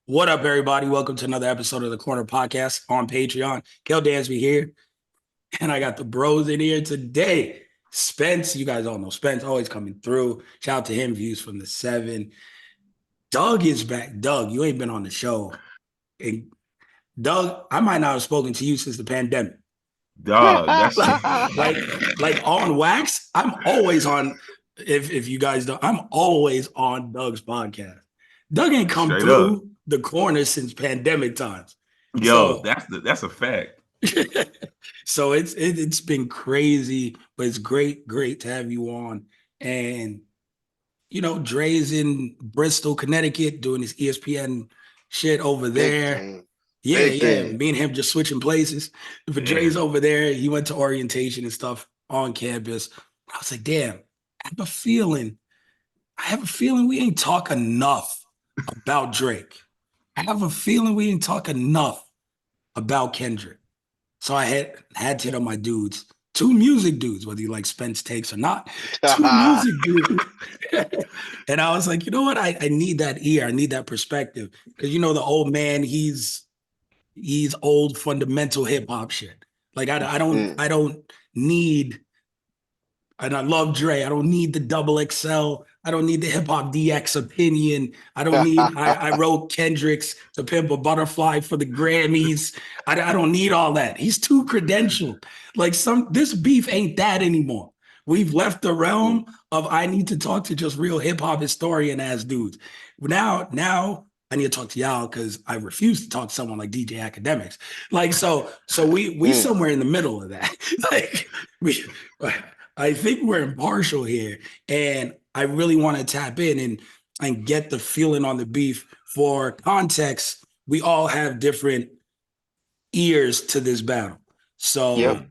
What up, everybody? Welcome to another episode of the Corner Podcast on Patreon. Kel Dansby here, and I got the bros in here today. Spence, you guys all know Spence, always coming through. Shout out to him, views from the 7. Doug is back. Doug, you ain't been on the show. And Doug, I might not have spoken to you since the pandemic. Dog, that's Like, like on wax, I'm always on. If you guys don't, I'm always on Doug's podcast. Doug ain't come straight up. through the corner since pandemic times. Yo, So that's a fact. so it's been crazy, but it's great to have you on. And Dre's in Bristol, Connecticut, doing his ESPN shit over Big there. thing. Yeah, Big yeah. thing. Me and him just switching places. But Dre's Yeah. over there. He went to orientation and stuff on campus. I was like, damn, I have a feeling we ain't talk enough about Drake. I have a feeling we ain't talk enough about Kendrick. So I had to hit on my dudes, two music dudes, whether you like Spence takes or not, two music dudes. And I was like, you know what? I need that ear. I need that perspective. Because the old man, he's old fundamental hip hop shit. Like I don't Mm. I don't need, and I love Dre. I don't need the double XL. I don't need the hip hop DX opinion. I don't need. I wrote Kendrick's "To Pimp a Butterfly" for the Grammys. I don't need all that. He's too credentialed. Like this beef ain't that anymore. We've left the Mm. realm of I need to talk to just real hip hop historian ass dudes. Now I need to talk to y'all because I refuse to talk to someone like DJ Academics. Like so we Mm. somewhere in the middle of that. Like we I think we're impartial here, and I really want to tap in and get the feeling on the beef. For context, we all have different ears to this battle. Yep. So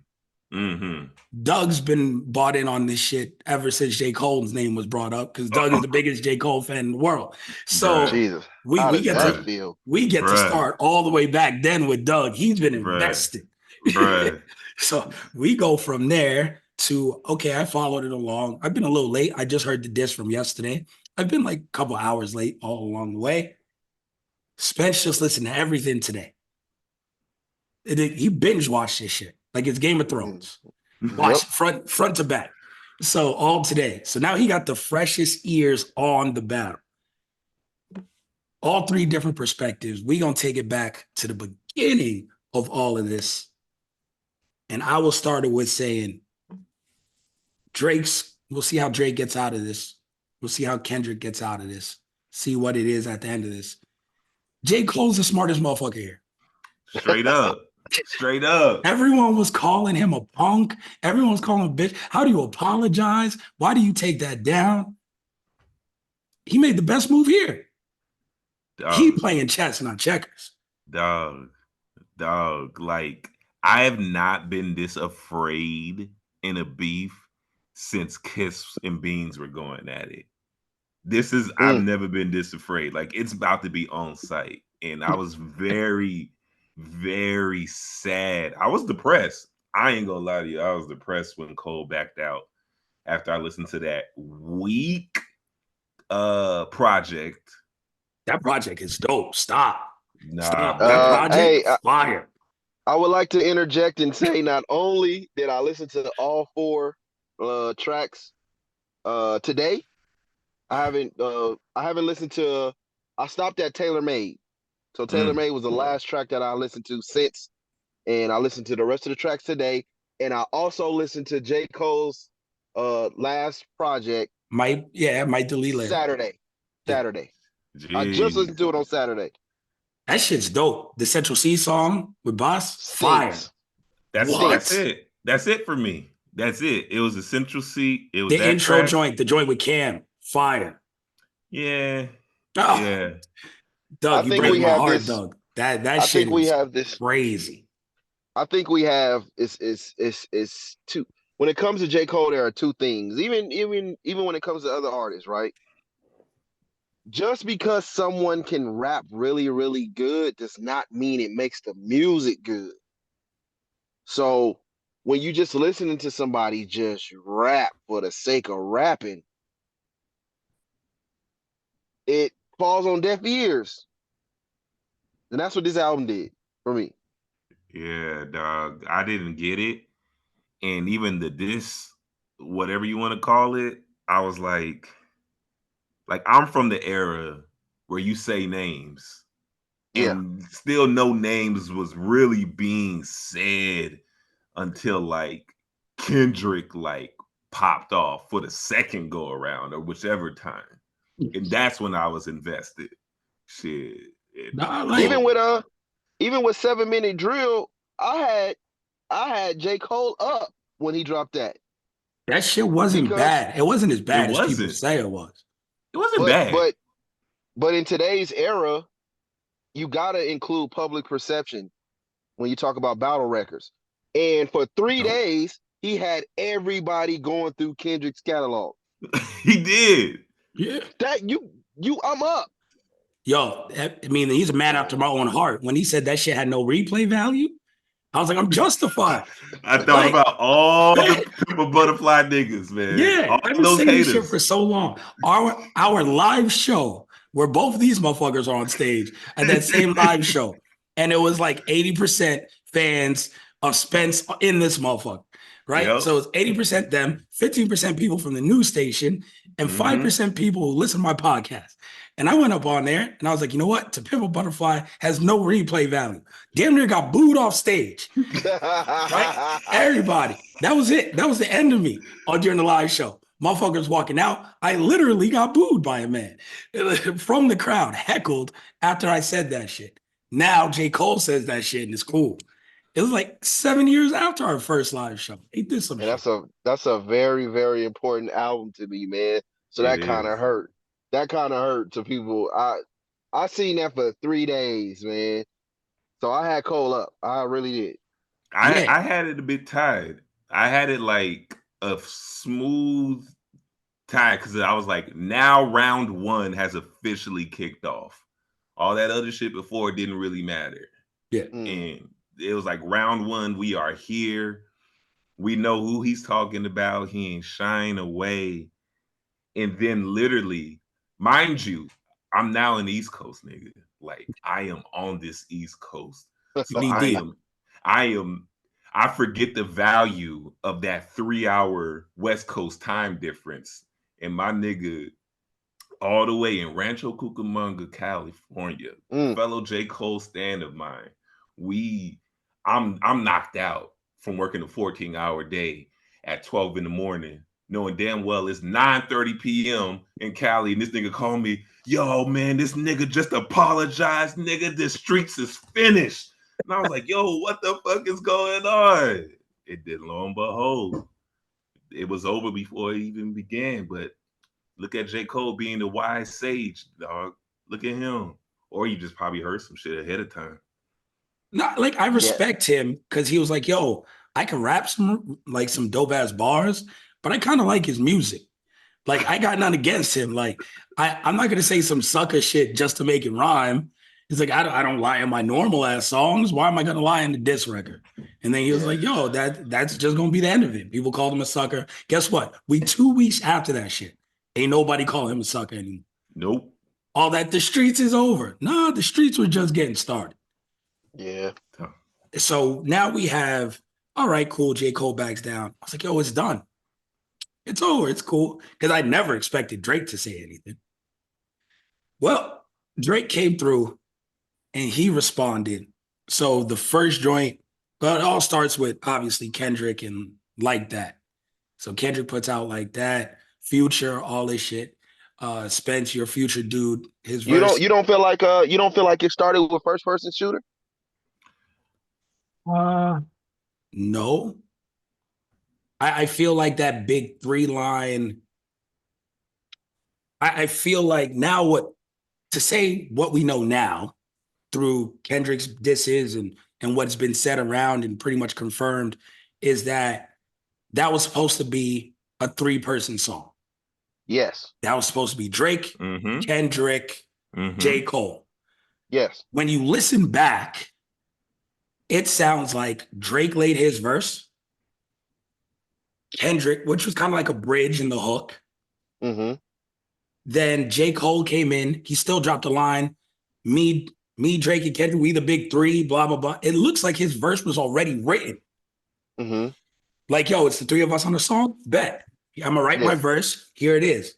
Mm-hmm. Doug's been bought in on this shit ever since J. Cole's name was brought up because Doug is the biggest J. Cole fan in the world. Bruh. So Jesus. we How we does get that to Bruh. feel? we get to Bruh. start all the way back then with Doug. He's been Bruh. invested. Bruh. So we go from there to, okay, I followed it along. I've been a little late. I just heard the diss from yesterday. I've been like a couple hours late all along the way. Spence just listened to everything today. He binge watched this shit like it's Game of Mm. Thrones. Yep. Watch front to back. So all today. So now he got the freshest ears on the battle. All three different perspectives. We gonna take it back to the beginning of all of this. And I will start it with saying we'll see how Drake gets out of this. We'll see how Kendrick gets out of this. See what it is at the end of this. J. Cole's the smartest motherfucker here. Straight up. Straight up. Everyone was calling him a punk. Everyone was calling him a bitch. How do you apologize? Why do you take that down? He made the best move here. He Dog. playing chess, not checkers. Dog. Dog. Like, I have not been this afraid in a beef since Kiss and Beans were going at it. I've Mm. never been this afraid. Like, it's about to be on site. And I was very, very sad. I was depressed. I ain't gonna lie to you. I was depressed when Cole backed out after I listened to that weak project. That project is dope. Stop. Nah, Stop. That man. project, Hey, fire. I would like to interject and say not only did I listen to all four tracks today, I haven't listened to I stopped at Tailor Made. So Tailor Mm. Made was the last track that I listened to since, and I listened to the rest of the tracks today. And I also listened to J. Cole's last project Might delete later. Saturday. Yeah. Saturday. I just Jeez. listened to it on Saturday. That shit's dope. The Central C song with Boss, fire. Stinks. That's What? Stinks. it. That's it for me. That's it. It was a central seat. It was The that intro track. joint, the joint with Cam, fire. Yeah. Oh, Yeah. I Doug, you think break we my have heart, this. Doug. That I shit think we is have this. crazy. I think we have is two. When it comes to J. Cole, there are two things. Even when it comes to other artists, right? Just because someone can rap really, really good does not mean it makes the music good. So when you just listening to somebody just rap for the sake of rapping, it falls on deaf ears. And that's what this album did for me. Yeah, dog. I didn't get it. And even the diss, whatever you want to call it, I was like I'm from the era where you say names Yeah. and still no names was really being said until like Kendrick like popped off for the second go around or whichever time. And that's when I was invested. Shit. Nah, like Even with 7 Minute Drill, I had J. Cole up when he dropped that. that shit wasn't Because bad. It wasn't as It bad as people wasn't. say it was. It wasn't but bad. but in today's era, you gotta include public perception when you talk about battle records. And for 3 days, he had everybody going through Kendrick's catalog. He did. Yeah. That I'm up. Yo, I mean, he's a man after my own heart. When he said that shit had no replay value, I was like, I'm justified. I thought Like, about all the Pimp Butterfly niggas, man. yeah, All I've been those saying this shit haters. for so long. Our live show where both of these motherfuckers are on stage at that same live show, and it was like 80% fans of Spence in this motherfucker, right? Yep. So it's 80% them, 15% people from the news station, and 5% people who listen to my podcast. And I went up on there and I was like, you know what? To Pimp a Butterfly has no replay value. Damn near got booed off stage. Right? Everybody. That was it. That was the end of me during the live show. Motherfuckers walking out. I literally got booed by a man from the crowd, heckled after I said that shit. Now J. Cole says that shit and it's cool. It was like 7 years after our first live show. He did some And shit. that's a very, very important album to me, man. So It that kind is. of hurt. That kind of hurt to people. I seen that for 3 days, man. So I had Cole up. I really did. Yeah. I had it a bit tied. I had it like a smooth tie because I was like, now round one has officially kicked off. All that other shit before didn't really matter. Yeah. And it was like round one, we are here. We know who he's talking about. He ain't shying away. And then literally, mind you, I'm now an East Coast nigga. Like I am on this East Coast. So DD. I forget the value of that 3 hour West Coast time difference. And my nigga, all the way in Rancho Cucamonga, California, fellow J. Cole stand of mine. I'm knocked out from working a 14-hour day at 12 in the morning, knowing damn well it's 9:30 p.m. in Cali, and this nigga called me, yo, man, this nigga just apologized, nigga. The streets is finished. And I was like, yo, what the fuck is going on? It did, lo and behold, it was over before it even began. But look at J. Cole being the wise sage, dog. Look at him. Or you just probably heard some shit ahead of time. Not like I respect him because he was like, yo, I can rap some dope ass bars, but I kind of like his music. Like, I got nothing against him. Like, I'm not gonna say some sucker shit just to make it rhyme. He's like, I don't lie in my normal ass songs. Why am I gonna lie in the diss record? And then he was like, yo, that's just gonna be the end of it. People called him a sucker. Guess what? 2 weeks after that shit, ain't nobody call him a sucker anymore. Nope. All that the streets is over. No, the streets were just getting started. Yeah. So now we have, all right, cool, J. Cole backs down. I was like, yo, it's done. It's over. It's cool. Because I never expected Drake to say anything. Well, Drake came through and he responded. So the first joint, well, it all starts with obviously Kendrick and Like That. So Kendrick puts out Like That, Future, all this shit. Spence, your future dude, his verse. You don't feel like it started with first person shooter? No. I feel like that big 3-line. I feel like now to say what we know now through Kendrick's disses and what's been said around and pretty much confirmed is that was supposed to be a 3-person song. Yes. That was supposed to be Drake, Kendrick, J. Cole. Yes. When you listen back, it sounds like Drake laid his verse, Kendrick, which was kind of like a bridge in the hook. Then J. Cole came in. He still dropped a line. Me me, Drake, and Kendrick, we the big three, blah, blah, blah. It looks like his verse was already written. Mm-hmm. Like, yo, it's the three of us on the song. Bet. I'm gonna write my Yeah. verse. Here it is.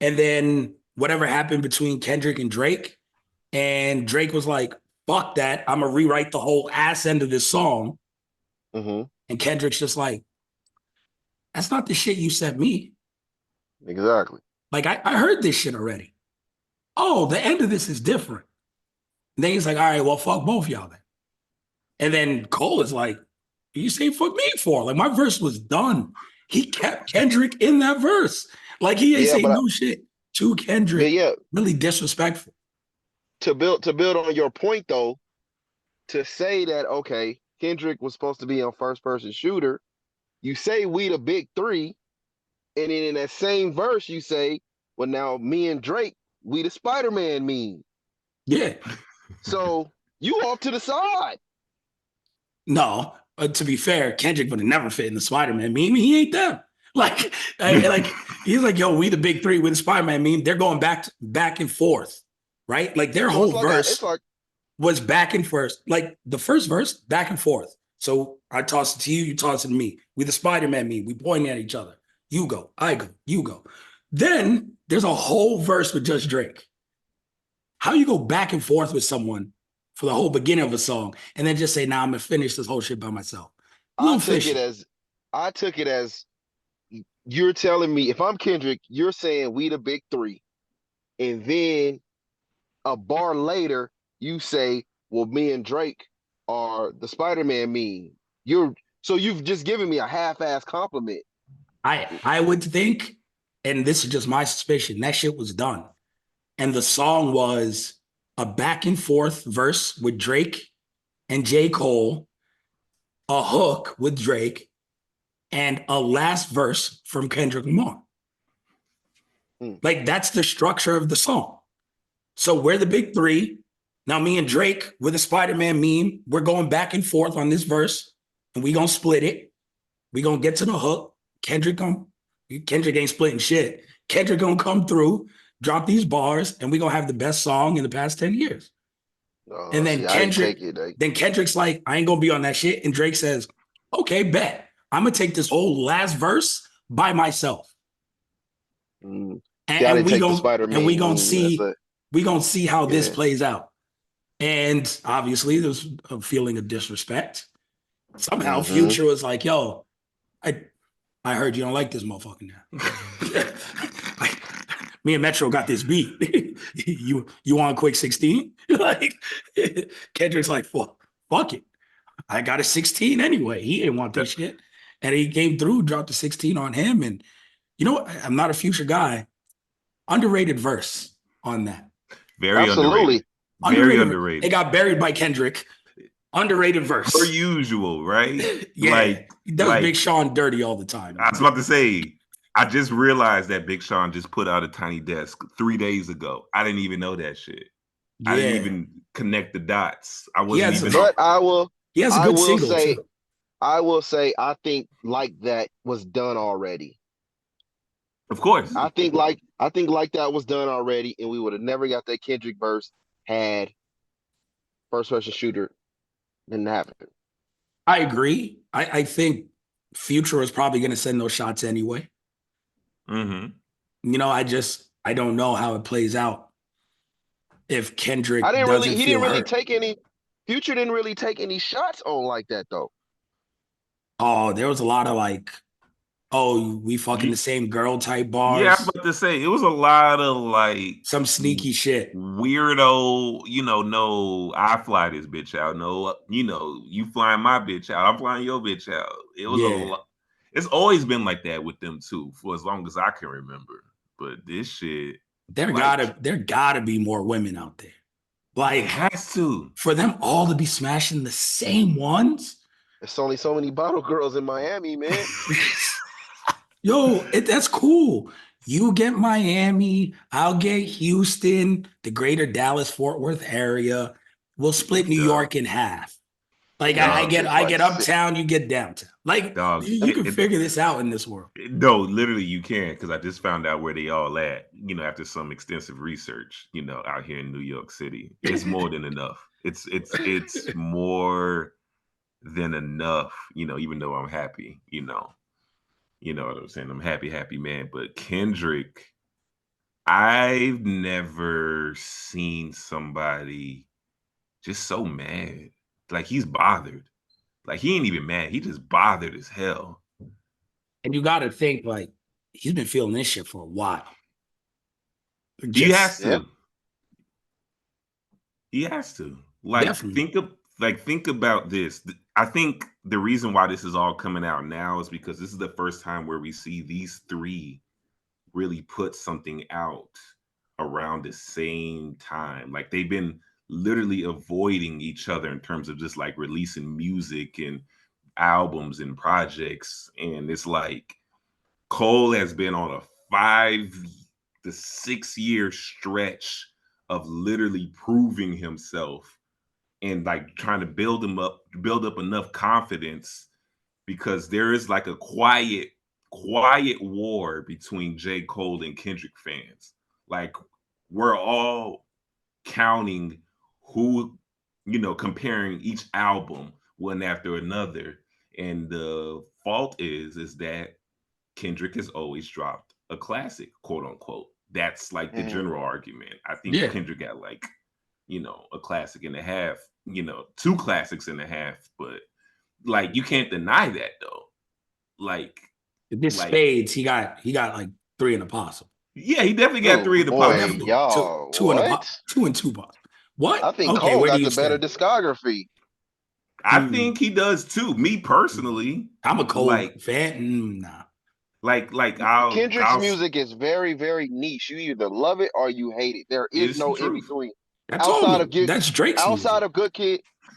And then whatever happened between Kendrick and Drake, and Drake was like, fuck that. I'm gonna rewrite the whole ass end of this song. Mm-hmm. And Kendrick's just like, that's not the shit you sent me. Exactly. Like, I heard this shit already. Oh, the end of this is different. And then he's like, all right, well, fuck both y'all then. And then Cole is like, you say fuck me for? Like, my verse was done. He kept Kendrick in that verse. Like, he ain't Yeah, say but no shit to Kendrick. yeah, Really disrespectful. to build on your point though, to say that okay, Kendrick was supposed to be on first person shooter, you say we the big three, and then in that same verse you say, well now me and Drake, we the Spider-Man meme. Yeah. So you off to the side. No, to be fair, Kendrick would have never fit in the Spider-Man meme. He ain't them. Like, he's like, yo, we the big three with the Spider-Man meme. They're going back and forth, right? Like their So whole it's like verse was back and forth. Like the first verse, back and forth. So I toss it to you, you toss it to me. We the Spider-Man meme. We pointing at each other. You go, I go, you go. Then there's a whole verse with just Drake. How you go back and forth with someone for the whole beginning of a song and then just say, nah, I'm gonna finish this whole shit by myself? I took it as you're telling me if I'm Kendrick, you're saying we the big three, and then a bar later you say, well, me and Drake are the Spider-Man meme. You've just given me a half-ass compliment. I would think, and this is just my suspicion, that shit was done. And the song was a back and forth verse with Drake and J. Cole, a hook with Drake, and a last verse from Kendrick Lamar. Like that's the structure of the song. So we're the big three. Now me and Drake with a Spider-Man meme, we're going back and forth on this verse, and we gonna split it. We gonna get to the hook. Kendrick ain't splitting shit. Kendrick gonna come through, drop these bars, and we gonna have the best song in the past 10 years. And then I didn't take it. Kendrick's like, I ain't gonna be on that shit. And Drake says, okay, bet. I'm gonna take this whole last verse by myself. And we gonna see how this plays out. And obviously there's a feeling of disrespect. Somehow Future was like, yo, I heard you don't like this motherfucker now. Me and Metro got this beat. you want a quick 16? Like Kendrick's like, fuck it. I got a 16 anyway. He didn't want this shit. And he came through, dropped a 16 on him. And you know what? I'm not a Future guy. Underrated verse on that. Very underrated. Very underrated. It got buried by Kendrick. Underrated verse. Per usual, right? Yeah. He does Big Sean dirty all the time. I was about to say, I just realized that Big Sean just put out a Tiny Desk 3 days ago. I didn't even know that shit. Yeah. I didn't even connect the dots. I wasn't even. But he has a good single too. I will say, I think Like That was done already. Of course. I think like that was done already, and we would have never got that Kendrick verse had first person shooter didn't happen. I agree. I think Future is probably going to send those shots anyway. You know, I don't know how it plays out. If Kendrick Future didn't really take any shots on Like That though. Oh, there was a lot of like, oh, we fucking the same girl type bars. Yeah, I was about to say it was a lot of like some sneaky shit. Weirdo, no, I fly this bitch out. No, you flying my bitch out. I'm flying your bitch out. It was a lot. It's always been like that with them too, for as long as I can remember. But this shit, there gotta be more women out there. Like it has to. For them all to be smashing the same ones. There's only so many bottle girls in Miami, man. Yo, that's cool. You get Miami, I'll get Houston, the greater Dallas-Fort Worth area. We'll split New York in half. Like I Dog, get It's I like get uptown, you get downtown. Like dog. you can figure this out in this world. No, literally you can, because I just found out where they all at, after some extensive research, out here in New York City. It's more than enough. It's more than enough, even though I'm happy, You know what I'm saying? I'm happy, happy man. But Kendrick, I've never seen somebody just so mad. Like he's bothered. Like he ain't even mad. He just bothered as hell. And you got to think like he's been feeling this shit for a while. He has Yeah. to. He has to. Like Definitely. think about this. I think the reason why this is all coming out now is because this is the first time where we see these three really put something out around the same time. Like they've been literally avoiding each other in terms of just like releasing music and albums and projects. And it's like Cole has been on a 5 to 6 year stretch of literally proving himself and like trying to build up enough confidence, because there is like a quiet war between J. Cole and Kendrick fans. Like we're all counting who, comparing each album one after another. And the fault is that Kendrick has always dropped a classic, quote unquote. That's like the general argument. I think Yeah. Kendrick got like, a classic and a half, 2 classics and a half, but like you can't deny that though. Like This like spades, he got like 3 in the possible. yeah, he definitely got Oh 3 in the boy, possible. Definitely y'all, two in the what? 2 and 2 possible. What? I think Okay, Cole where do got you the better stand? discography. I think he does too. Me personally, I'm a Cole like fan. Nah. Kendrick's I'll music is very, very niche. You either love it or you hate it. There is it's the no in truth. between. I told Outside of you good, that's Drake's music.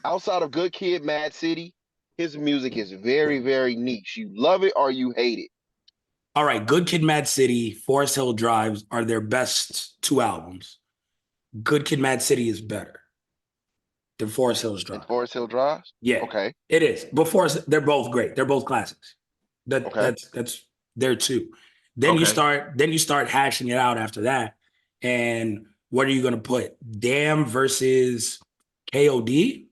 outside of Good Kid, Mad City, his music is very, very niche. You love it or you hate it. All right, Good Kid, Mad City, Forest Hill Drives are their best 2 albums. Good Kid, Mad City is better than Forest Hills And Drive. Forest Hill Drives. Yeah, Okay. it is. But they're both great. They're both classics. Okay. That's there too. Then you Okay. start hashing it out after that. And what are you gonna put? Damn versus KOD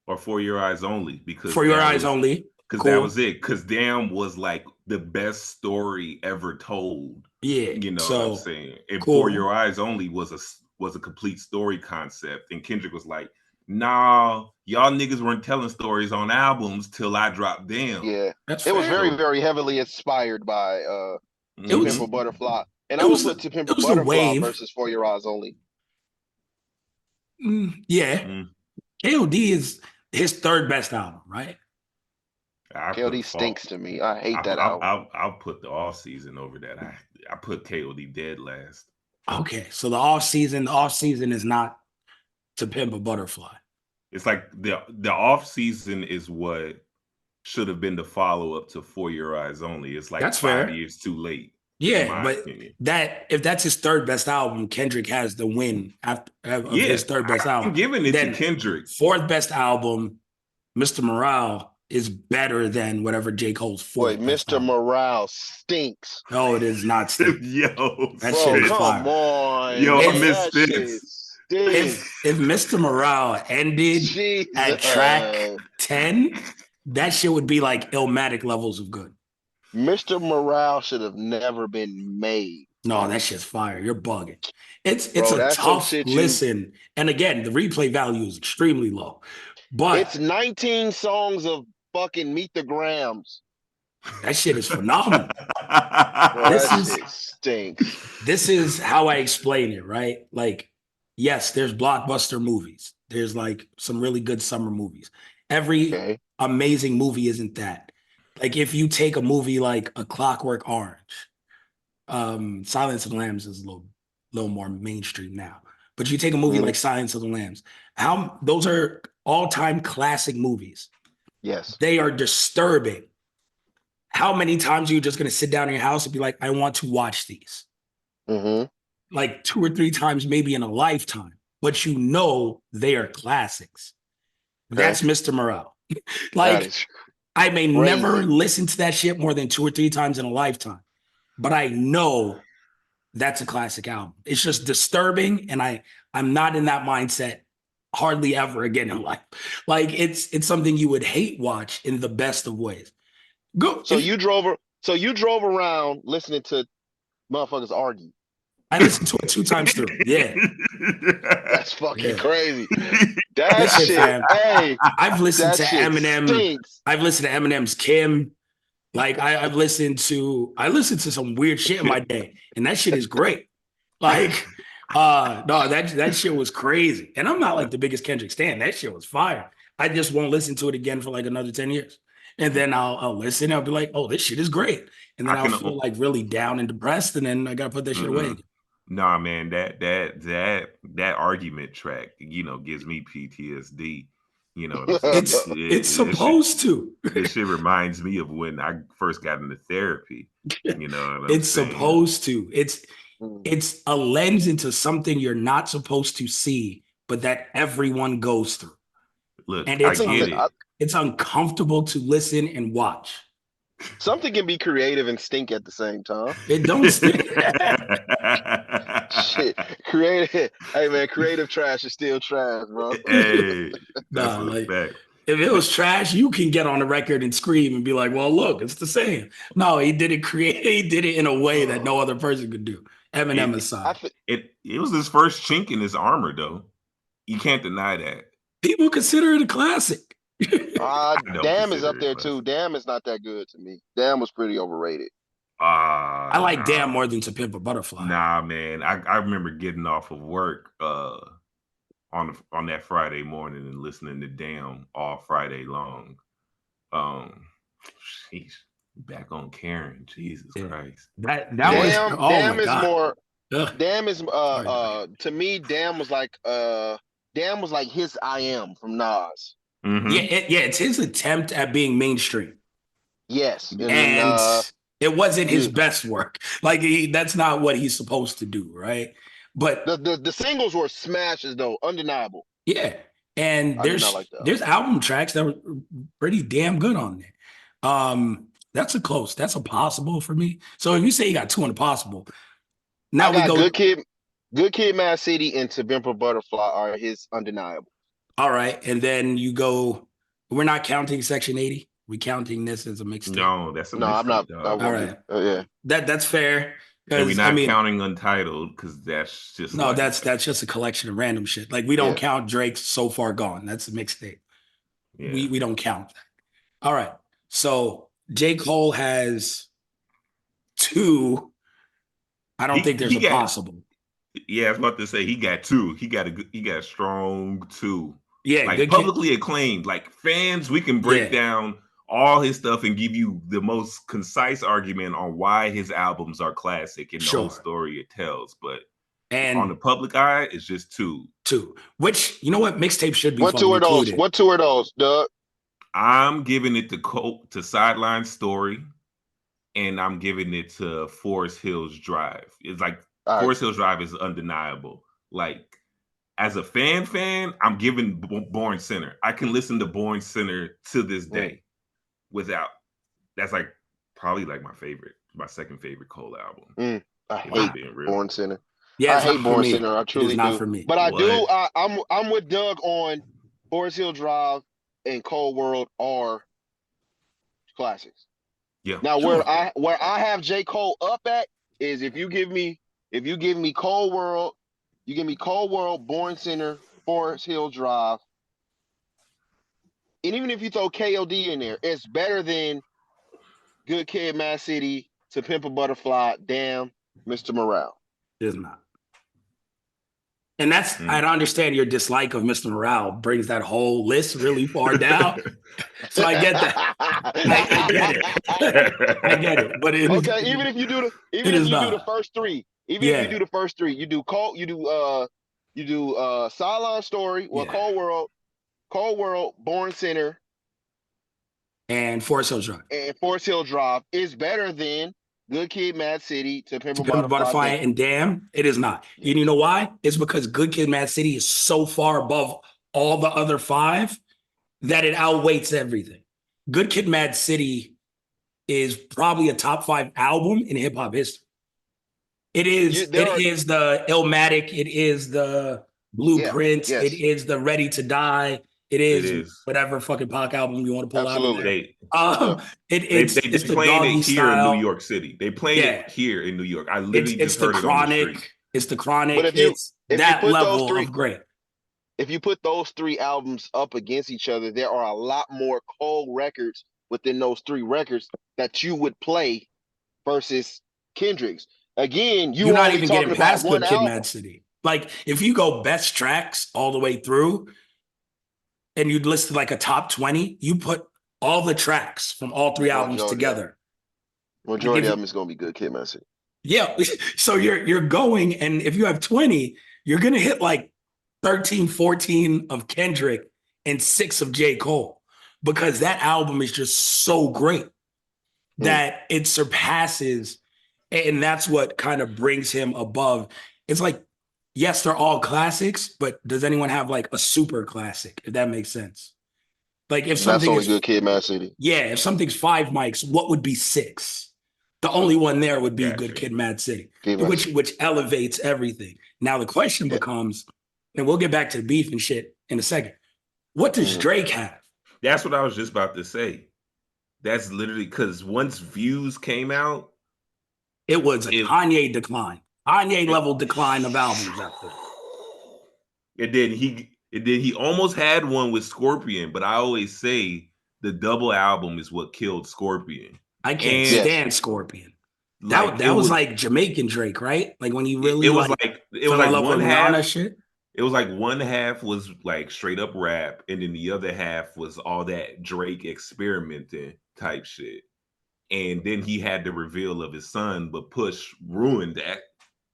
Or For Your Eyes Only, because for your eyes only. that Cool. was it. Because Damn was like the best story ever told. Yeah. You know what I'm So saying? And For cool. Your Eyes Only was a complete story concept. And Kendrick was like, nah, y'all niggas weren't telling stories on albums till I dropped Damn. Yeah. That's It was fair. very, very heavily inspired by It To was Pimp a Butterfly. And it I would was put To Pimp it a was the Butterfly wave. versus For Your Eyes Only. Yeah. Mm. KOD is his 3rd best album, right? I put KOD stinks to me. I hate that album. I'll put the off season over that. I put KOD dead last. Okay. So the off season is not To Pimp a Butterfly. It's like the off season is what should have been the follow up to For Your Eyes Only. It's like That's 5 fair. years too late, in Yeah, my but opinion. if that's his 3rd best album, Kendrick has the win of Yeah, his 3rd best I'm album. giving it to Then Kendrick. 4th best album, Mr. Morale is better than whatever J. Cole's 4th Boy, best Mr. album. Morale stinks. No, it is not Steve. Yo, That shit Bro, is Spence. come fire. on, Yo, I man. miss That shit Spence. stinks. If Mr. Morale ended at track Jesus. 10, that shit would be like Illmatic levels of good. Mr. Morale should have never been made. No, that shit's fire. You're bugging. It's Bro, a that's some tough shit listen. And again, the replay value is extremely low. It's But 19 songs of fucking Meet the Grams. that shit is phenomenal. Bro, This that is shit stinks. this is how I explain it, right? Like, yes, there's blockbuster movies. There's like some really good summer movies. Every Okay. amazing movie isn't that. Like if you take a movie like A Clockwork Orange, Silence of the Lambs is a little more mainstream now. But you take a movie like Silence of the Lambs, those are all-time classic movies. Yes. They are disturbing. How many times are you just going to sit down in your house and be like, I want to watch these? Mm-hmm. Like 2 or 3 times, maybe in a lifetime, but you know they are classics. Okay. That's Mr. Morale. That Like, is I may never crazy. listen to that shit more than 2 or 3 times in a lifetime, but I know that's a classic album. It's just disturbing, and I'm not in that mindset hardly ever again in life. Like, it's something you would hate watch in the best of ways. Go So if you drove around listening to motherfuckers argue. I listened to it 2 times through. Yeah, That's fucking yeah. crazy. That Listen, shit, fam, hey, I've listened that to shit Eminem. stinks. I've listened to Eminem's Kim. Like I listened to some weird shit in my day, and that shit is great. Like, no, that shit was crazy. And I'm not like the biggest Kendrick stan. That shit was fire. I just won't listen to it again for like another 10 years. And then I'll listen. I'll be like, oh, this shit is great. And then I I'll can. feel like really down and depressed. And then I gotta put that shit away Mm-mm. again. Nah, man, that argument track, gives me PTSD. You know what I'm saying? It's supposed to. This shit reminds me of when I first got into therapy. You know what I'm It's saying? supposed to. It's a lens into something you're not supposed to see, but that everyone goes through. Look, And I think get that it. it's uncomfortable to listen and watch. something can be creative and stink at the same time. It don't stink. Shit, creative. Hey man, creative trash is still trash, bro. Hey, that's Nah, a like fact. if it was trash, you can get on the record and scream and be like, "Well, look, it's the same." No, he did it. He did it in a way that no other person could do. Eminem It I aside, think it was his first chink in his armor, though. You can't deny that. people consider it a classic. I don't Damn is up consider it there too. classic. Damn is not that good to me. Damn was pretty overrated. I like Damn Nah. more than To Pimp a Butterfly. Nah, man. I remember getting off of work on that Friday morning and listening to Damn all Friday long. Um, sheesh, back on Karen. Jesus Yeah. Christ. That Yeah. was Damn, oh my damn is god. more. Ugh. Damn is Sorry, dog. to me. Damn was like his I Am from Nas. Yeah, Mm-hmm. it's his attempt at being mainstream, Yes, and then and it wasn't his you best work. Like that's not what he's supposed to do, right? But the singles were smashes though, undeniable. yeah, and I did not like that. there's album tracks that were pretty damn good on there. That's a possible for me. So if you say you got 2 on the possible, I now we got go. Good Kid, Mad City, and To Pimp a Butterfly are his undeniable. All right, and then you go. We're not counting Section 80. We counting this as a mixtape. No, that's a No, I'm mixtape, not. I dog. All wouldn't right, do. Yeah, that's fair And we're because I not mean, counting Untitled because that's just no, like, that's just a collection of random shit. Like we don't yeah. count Drake's So Far Gone. That's a mixtape. yeah. We don't count that. All right, so J. Cole has 2. I don't think there's He a got, possible. yeah, I was about to say he got 2. He got a strong 2. Yeah, Like good kid. publicly acclaimed. Like fans, we can break Yeah, down all his stuff and give you the most concise argument on why his albums are classic and the whole sure. story it tells. But on the And public eye, it's just 2. 2, which you know what mixtape should be What fucking two are those? included. What two are those, Doug? I'm giving it to Sideline Story, and I'm giving it to Forest Hills Drive. It's like All right. Forest Hills Drive is undeniable. Like as a fan, I'm giving Born Center. I can listen to Born Center to this day without. That's like probably like my second favorite Cole album. I If I'm hate being real. Born Center. Yeah, I it's not hate for Born me. Center. I It is truly not do. for me. But I do. What? I'm with Doug on Forest Hill Drive and Cold World are classics. Yeah. Now Sure. where I have J. Cole up at is if you give me Cold World, you give me Cold World, Born Center, Forest Hill Drive, and even if you throw KOD in there, it's better than Good Kid, Mad City, To Pimp a Butterfly, Damn, Mr. Morale. It is not. And that's, I understand your dislike of Mr. Morale brings that whole list really far down. So I get that. I get it. I get it. But Okay, even if you do the first 3, even if you Yeah. do the first 3, you do Sideline Story, well, Yeah. Cold World, Born Center, And Forest Hills Drive. and Forest Hill Drive is better than Good Kid, Mad City, To Pimp a To Pimp a Butterfly Butterfly. and Damn, it is not. Yeah. You know why? It's because Good Kid, Mad City is so far above all the other 5 that it outweighs everything. Good Kid, Mad City is probably a top 5 album in hip hop history. It is the Illmatic, it is the Blueprint, it is the Ready to Die, it is whatever fucking Pac album you want to pull out of there. It's the playing Doggy it here in New Style. York City. They played it here in New York. I literally It's just the heard it on the street. Chronic. It's the Chronic. But It's that level of great. If you put those 3 albums up against each other, there are a lot more Cole records within those 3 records that you would play versus Kendrick's. Again, you're not even talking getting past about Good Kid, Mad City. Like if you go best tracks all the way through, and you'd list like a top 20, you put all the tracks from all 3 albums together. Majority of them is going to be Good Kid, Mad City. Yeah, so you're going, and if you have 20, you're gonna hit like 13, 14 of Kendrick and 6 of J. Cole, because that album is just so great that it surpasses, and that's what kind of brings him above. It's like, yes, they're all classics, but does anyone have like a super classic, if that makes sense? Like if something is Good Kid, Mad City. Yeah, if something's 5 mics, what would be 6? The only one there would be Good Kid, Mad City, which elevates everything. Now the question becomes, and we'll get back to the beef and shit in a second, what does Drake have? That's what I was just about to say. That's literally because once Views came out, it was a Kanye decline. Kanye level decline of albums out there. And then he almost had one with Scorpion, but I always say the double album is what killed Scorpion. I can't stand Scorpion. That was like Jamaican Drake, right? Like when you really it was like one half shit. It was like one half was like straight up rap, and then the other half was all that Drake experimenting type shit. And then he had the reveal of his son, but Push ruined that,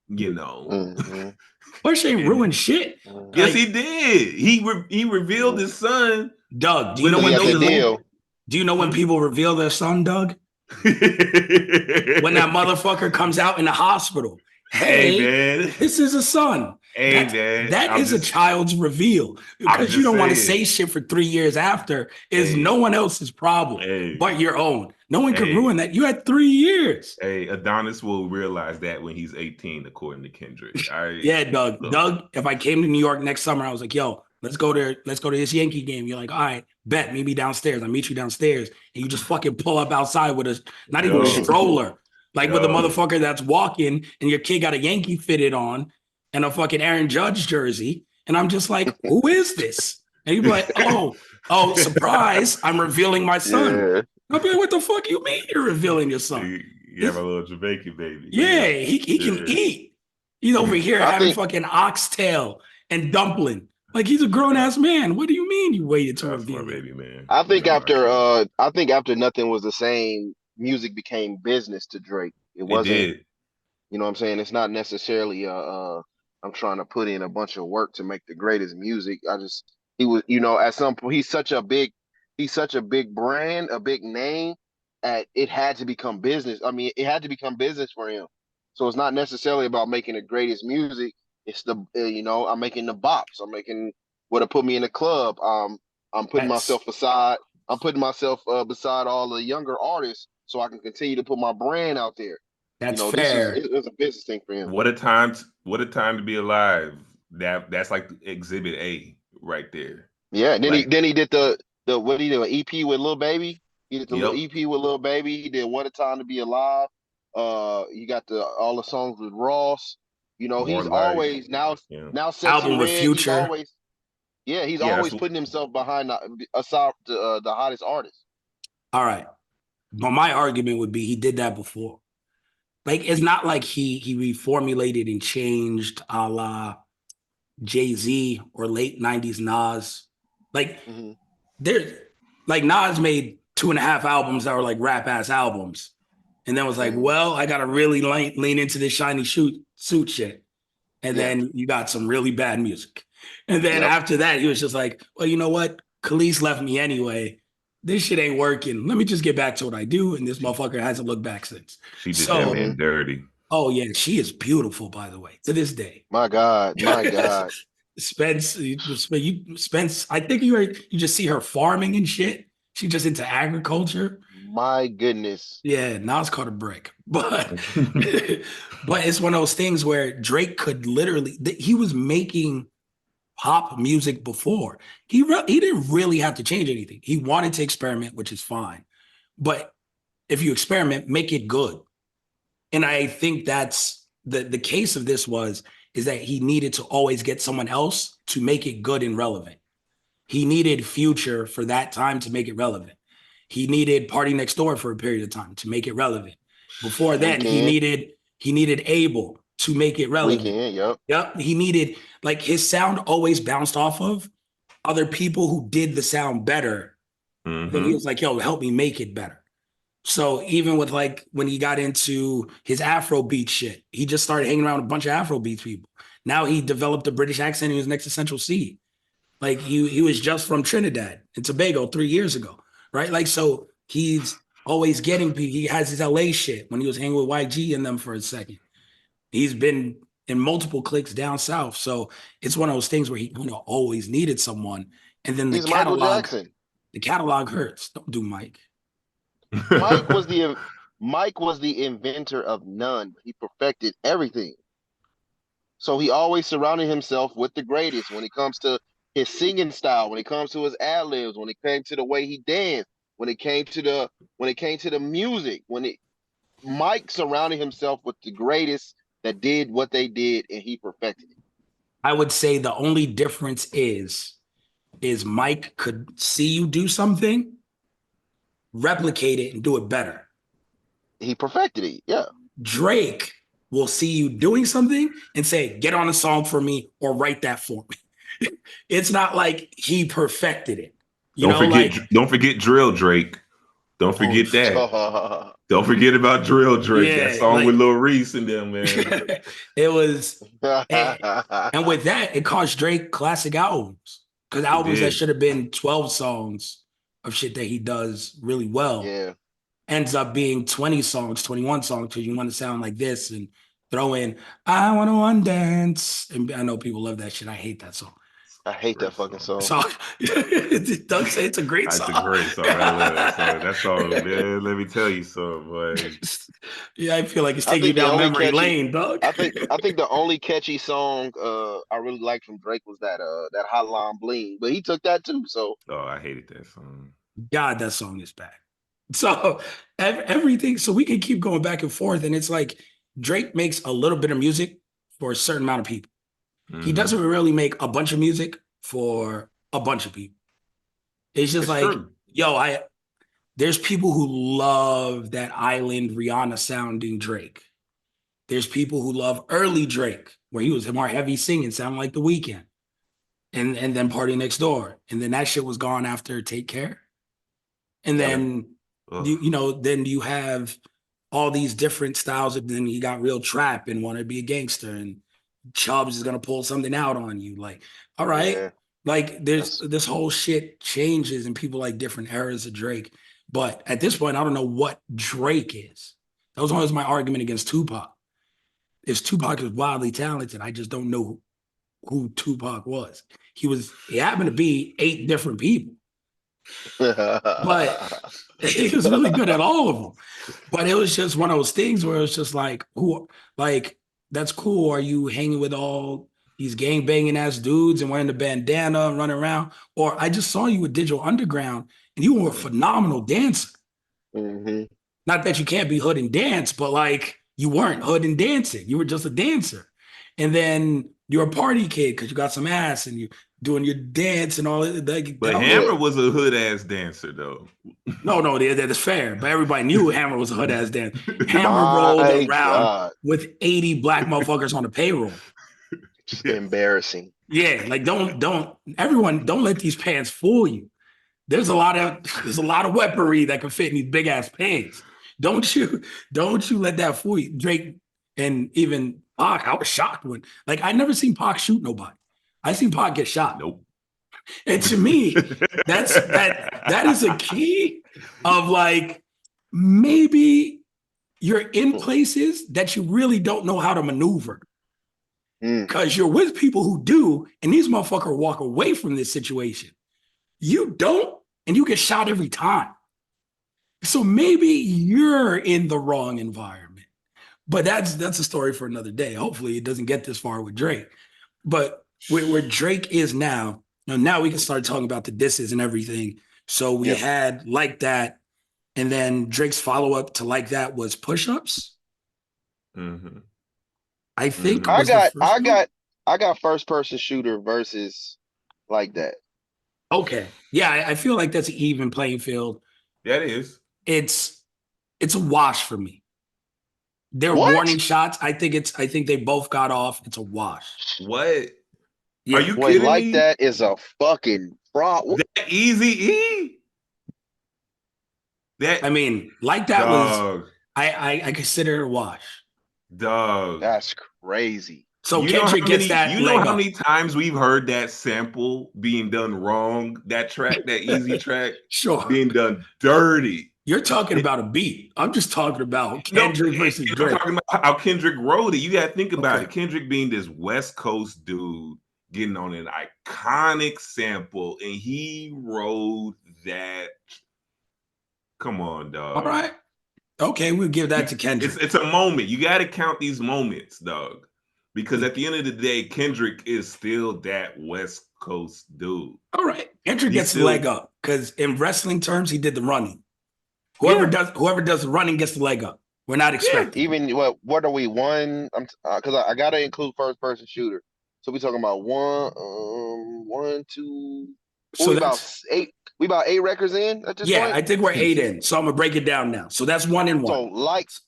you know. Mm-hmm. Push ain't ruined shit. Yes, he did. He revealed his son. Doug, do you know when people reveal their son, Doug? When that motherfucker comes out in the hospital. Hey, man, this is a son. Hey, that is a child's reveal, because you don't want to say shit for 3 years after is no one else's problem but your own. No one can ruin that. You had 3 years. Hey, Adonis will realize that when he's 18, according to Kendrick. Yeah, Doug. So. Doug, if I came to New York next summer, I was like, yo, let's go to this Yankee game. You're like, all right, bet, meet me downstairs. I'll meet you downstairs. And you just fucking pull up outside with not even a stroller. Like with a motherfucker that's walking, and your kid got a Yankee fitted on and a fucking Aaron Judge jersey. And I'm just like, who is this? And you'd be like, oh, surprise, I'm revealing my son. Yeah. I'll be like, what the fuck you mean you're revealing your son? You have a little Jamaican baby. Yeah, he can eat. He's over here having fucking oxtail and dumpling. Like he's a grown-ass man. What do you mean you waited to reveal my baby, man? I think after Nothing Was the Same, music became business to Drake. It wasn't. It did. You know what I'm saying? It's not necessarily I'm trying to put in a bunch of work to make the greatest music. He was, at some point he's such a big brand, a big name, it had to become business. I mean, it had to become business for him. So it's not necessarily about making the greatest music. It's I'm making the bops. I'm making what'll put me in the club. I'm putting myself aside. I'm putting myself beside all the younger artists so I can continue to put my brand out there. That's fair. It was a business thing for him. What a time to be alive. That's like Exhibit A right there. Yeah. And then he did the what he did, an EP with Lil Baby. He did the little EP with Lil Baby. He did What a Time to Be Alive. You got all the songs with Ross. He's always now Sexy album with Red, Future. He's always putting himself behind aside the hottest artist. All right. But my argument would be he did that before. Like, it's not like he reformulated and changed a la Jay-Z or late 90s Nas. Like, Nas made 2.5 albums that were like rap-ass albums. And then was like, well, I got to really lean into this shiny suit shit. And then you got some really bad music. And then after that, he was just like, well, you know what? Khalees left me anyway. This shit ain't working. Let me just get back to what I do. And this motherfucker hasn't looked back since. She did that man dirty. Oh, yeah. She is beautiful, by the way, to this day. My God. Spence, Spence. I think you just see her farming and shit. She just into agriculture. My goodness. Yeah, now it's called a brick, but but it's one of those things where Drake could literally he was making pop music before. He didn't really have to change anything. He wanted to experiment, which is fine. But if you experiment, make it good. And I think that's the case of this is that he needed to always get someone else to make it good and relevant. He needed Future for that time to make it relevant. He needed Party Next Door for a period of time to make it relevant. Before then, he needed Abel to make it relevant. Weekend, yep. Yep. He needed, like, his sound always bounced off of other people who did the sound better. Mhm. Then he was like, yo, help me make it better. So even with, like, when he got into his Afrobeat shit, he just started hanging around a bunch of Afrobeat people. Now he developed a British accent. He was next to Central C. Like, he was just from Trinidad and Tobago 3 years ago, right? Like, so he's always getting people. He has his LA shit when he was hanging with YG and them for a second. He's been in multiple cliques down south. So it's one of those things where he always needed someone. And then He's Michael Jackson. The catalog hurts. Don't do Mike. Mike was the inventor of none. He perfected everything. So he always surrounded himself with the greatest when it comes to his singing style, when it comes to his ad libs, when it came to the way he danced, when it came to the music, Mike surrounded himself with the greatest that did what they did, and he perfected it. I would say the only difference is Mike could see you do something, replicate it, and do it better. He perfected it, yeah. Drake will see you doing something and say, get on a song for me or write that for me. It's not like he perfected it. Don't forget Drill Drake. Don't forget that. Don't forget about Drill Drake. Yeah, that song with Lil Reese and them, man. It was, and with that, it cost Drake classic albums. Because albums that should have been 12 songs of shit that he does really well ends up being 20 songs, 21 songs, because you want to sound like this and throw in, I want to one dance. And I know people love that shit. I hate that song. I hate that fucking song. Doug say it's a great song. It's a great song. I love that song. That song, man, let me tell you something, boy. Yeah, I feel like it's taking you down memory lane, Doug. I think the only catchy song I really liked from Drake was that Hotline Bling, but he took that too. So I hated that song. God, that song is bad. So everything. So we can keep going back and forth, and it's like Drake makes a little bit of music for a certain amount of people. Mm-hmm. He doesn't really make a bunch of music for a bunch of people. It's just true. There's people who love that island Rihanna sounding Drake. There's people who love early Drake, where he was more heavy singing, sounding like The Weeknd. And then Party Next Door. And then that shit was gone after Take Care. And then, then you have all these different styles. And then you got Real Trap and Wanna Be a Gangster. And Chubbs is going to pull something out on you. Like, all right. Yeah. Like, this whole shit changes and people like different eras of Drake. But at this point, I don't know what Drake is. That was always my argument against Tupac. If Tupac is wildly talented, I just don't know who Tupac was. He happened to be 8 different people. But he was really good at all of them. But it was just one of those things where it's just like, that's cool. Are you hanging with all these gang banging ass dudes and wearing the bandana and running around? Or I just saw you with Digital Underground and you were a phenomenal dancer. Mm-hmm. Not that you can't be hood and dance, but like you weren't hood and dancing. You were just a dancer. And then you're a party kid because you got some ass and you doing your dance and all that. But Hammer was a hood ass dancer though. No, that's fair. But everybody knew Hammer was a hood ass dancer. Hammer rolled around with 80 black motherfuckers on the payroll. Just embarrassing. Yeah, like don't let these pants fool you. There's a lot of weaponry that can fit in these big ass pants. Don't you let that fool you. Drake and even Pac, I was shocked when I never seen Pac shoot nobody. I seen Pac get shot. Nope. And to me, that is a key of maybe you're in places that you really don't know how to maneuver. because you're with people who do, and these motherfuckers walk away from this situation. You don't, and you get shot every time. So maybe you're in the wrong environment. But that's a story for another day. Hopefully it doesn't get this far with Drake. But where Drake is now we can start talking about the disses and everything. So we had Like That, and then Drake's follow-up to Like That was Push-Ups. Mm-hmm. I think Mhm. was the first one. I got first person shooter versus Like That. Okay. Yeah, I feel like that's an even playing field. That is. It's a wash for me. They're What? warning shots. I think they both got off. It's a wash. What? Yeah. Are you Wait, kidding Like me? That is a fucking fraud. That Easy E? That I mean, Like That was dog, I consider it a wash. dog. That's crazy. So You know how Kendrick gets many that leg up. times we've heard that sample being done wrong, that track, that Easy track Sure. being done dirty. You're talking about a beat. I'm just talking about No, Kendrick versus I'm Drake. talking about how Kendrick wrote it. You got to think about Okay. it. Kendrick being this West Coast dude, getting on an iconic sample, and he wrote that. Come on, dog. All right. Okay, we'll give that to Kendrick. It's a moment. You got to count these moments, dog. Because at the end of the day, Kendrick is still that West Coast dude. All right. Kendrick He's gets the still- leg up because in wrestling terms, he did the running. Whoever does the running gets the leg up. We're not expecting. Even what are we one? Because I gotta include first person shooter. So we talking about one, two. So we about that's 8. We about 8 records in at this yeah. point. I think we're 8 in. So I'm gonna break it down now. So that's 1 and 1. So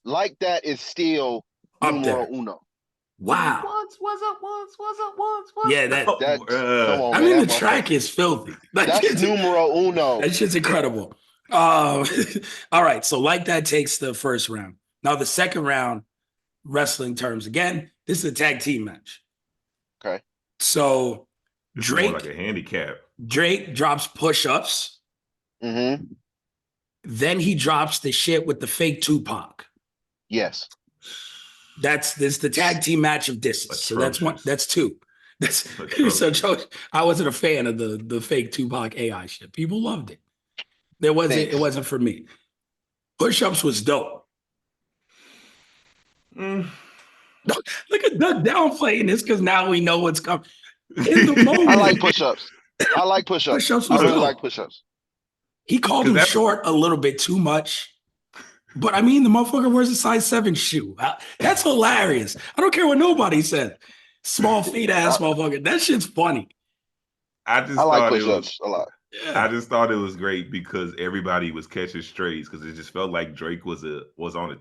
like that is still Up numero there. uno. Wow. Once. Yeah, Come on, I man, mean, the that track is filthy. That's numero uno. That shit's incredible. All right, so Like That takes the first round. Now the second round, wrestling terms again. This is a tag team match. Okay. So It's more like a handicap. Drake drops push-ups. Mm-hmm. Then he drops the shit with the fake Tupac. Yes. That's the tag team match of disses. So that's one. Atrocious. That's 2. That's Atrocious. so I wasn't a fan of the fake Tupac AI shit. People loved it. It wasn't for me. Push-ups was dope. Look at Doug downplaying this because now we know what's coming. In the moment, I like push-ups. I like push-ups. Push-ups I was really dope. like push-ups. He called him short a little bit too much. But I mean, the motherfucker wears a size 7 shoe. That's hilarious. I don't care what nobody said. Small feet ass motherfucker. That shit's funny. I like push-ups a lot. Yeah. I just thought it was great because everybody was catching strays because it just felt like Drake was on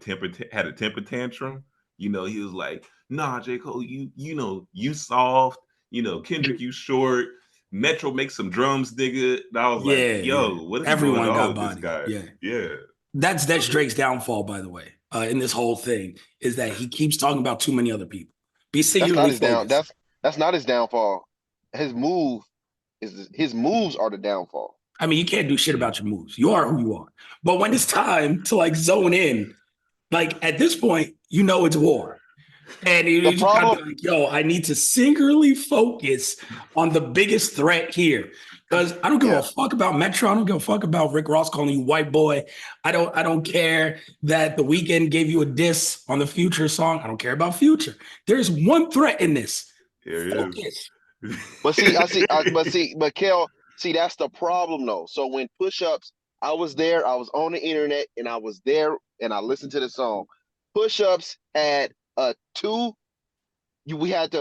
had a temper tantrum. You know, he was like, "Nah, J. Cole, you soft. You know, Kendrick, you short. Metro makes some drums, nigga." And I was like, "Yo, what is everyone going got on with body. this guy?" Yeah. That's Drake's downfall, by the way. In this whole thing is that he keeps talking about too many other people. Be singularly focused. That's not his downfall. His moves are the downfall. I mean, you can't do shit about your moves. You are who you are. But when it's time to like zone in, like at this point, you know it's war. And you just gotta be like, yo, I need to singularly focus on the biggest threat here. Because I don't give a fuck about Metro. I don't give a fuck about Rick Ross calling you white boy. I don't care that The Weeknd gave you a diss on the Future song. I don't care about Future. There's one threat in this. Focus. But Kel, see, that's the problem though. So when push-ups, I was there, I was on the internet, and I was there, and I listened to the song. Push-ups had a 2. We had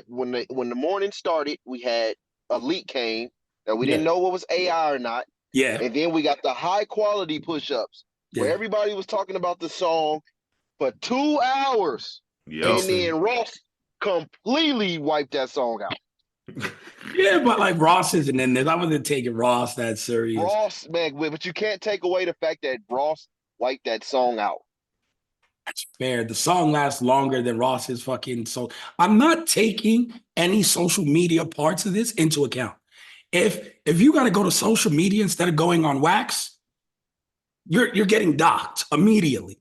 when the morning started, we had a leak came that we didn't know what was AI or not. Yeah. And then we got the high quality push-ups where everybody was talking about the song for 2 hours. Yep. And then Ross completely wiped that song out. Yeah, but like Ross isn't in this. I wasn't taking Ross that serious. Ross, man, but you can't take away the fact that Ross wiped that song out. That's fair. The song lasts longer than Ross's fucking soul. I'm not taking any social media parts of this into account. If you got to go to social media instead of going on wax, you're getting docked immediately.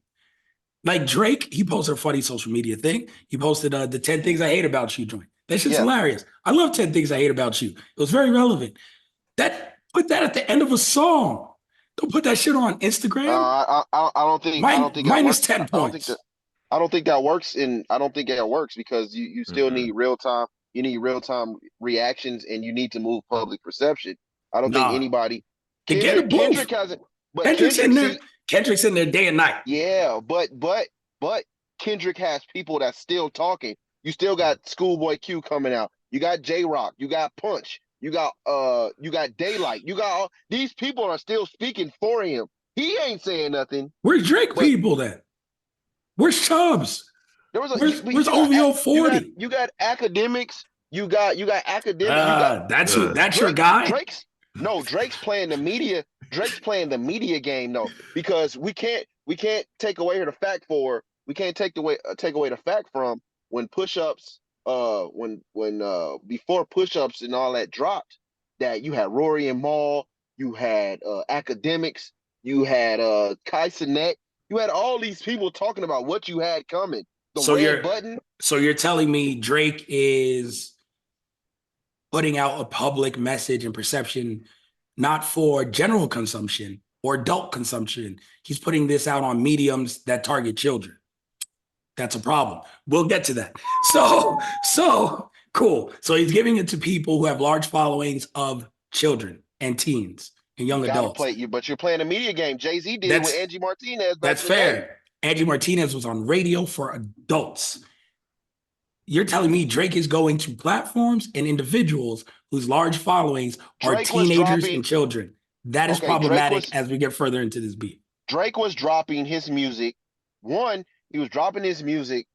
Like Drake, he posted a funny social media thing. He posted the 10 things I hate about you joint. That shit's hilarious. I love 10 things I hate about you. It was very relevant. Put that at the end of a song. Don't put that shit on Instagram. I don't think that Minus works. 10 points. I don't think that works, and I don't think that works because you still need real time. You need real time reactions, and you need to move public perception. I don't think Nah. anybody. They get a booth. Kendrick hasn't, but Kendrick's in there. Kendrick's in there day and night. Yeah, but Kendrick has people that's still talking. You still got Schoolboy Q coming out. You got J Rock. You got Punch. You got Daylight. You got all these people are still speaking for him. He ain't saying nothing. Where's Drake people then? Where's Chubbs? Where's OVO 40? You got academics. You got academics. That's your guy. Drake's playing the media. Drake's playing the media game though, because we can't take away the fact the fact from when push-ups before push-ups and all that dropped, that you had Rory and Maul, you had academics, you had Kai Cenat, you had all these people talking about what you had coming. The red button. So you're telling me Drake is putting out a public message and perception, not for general consumption or adult consumption. He's putting this out on mediums that target children. That's a problem. We'll get to that. So cool. So he's giving it to people who have large followings of children and teens and young adults. But you're playing a media game. Jay-Z did with Angie Martinez. That's fair. Angie Martinez was on radio for adults. You're telling me Drake is going to platforms and individuals whose large followings are teenagers and children. That is problematic as we get further into this beat. Drake was dropping his music. He was dropping his music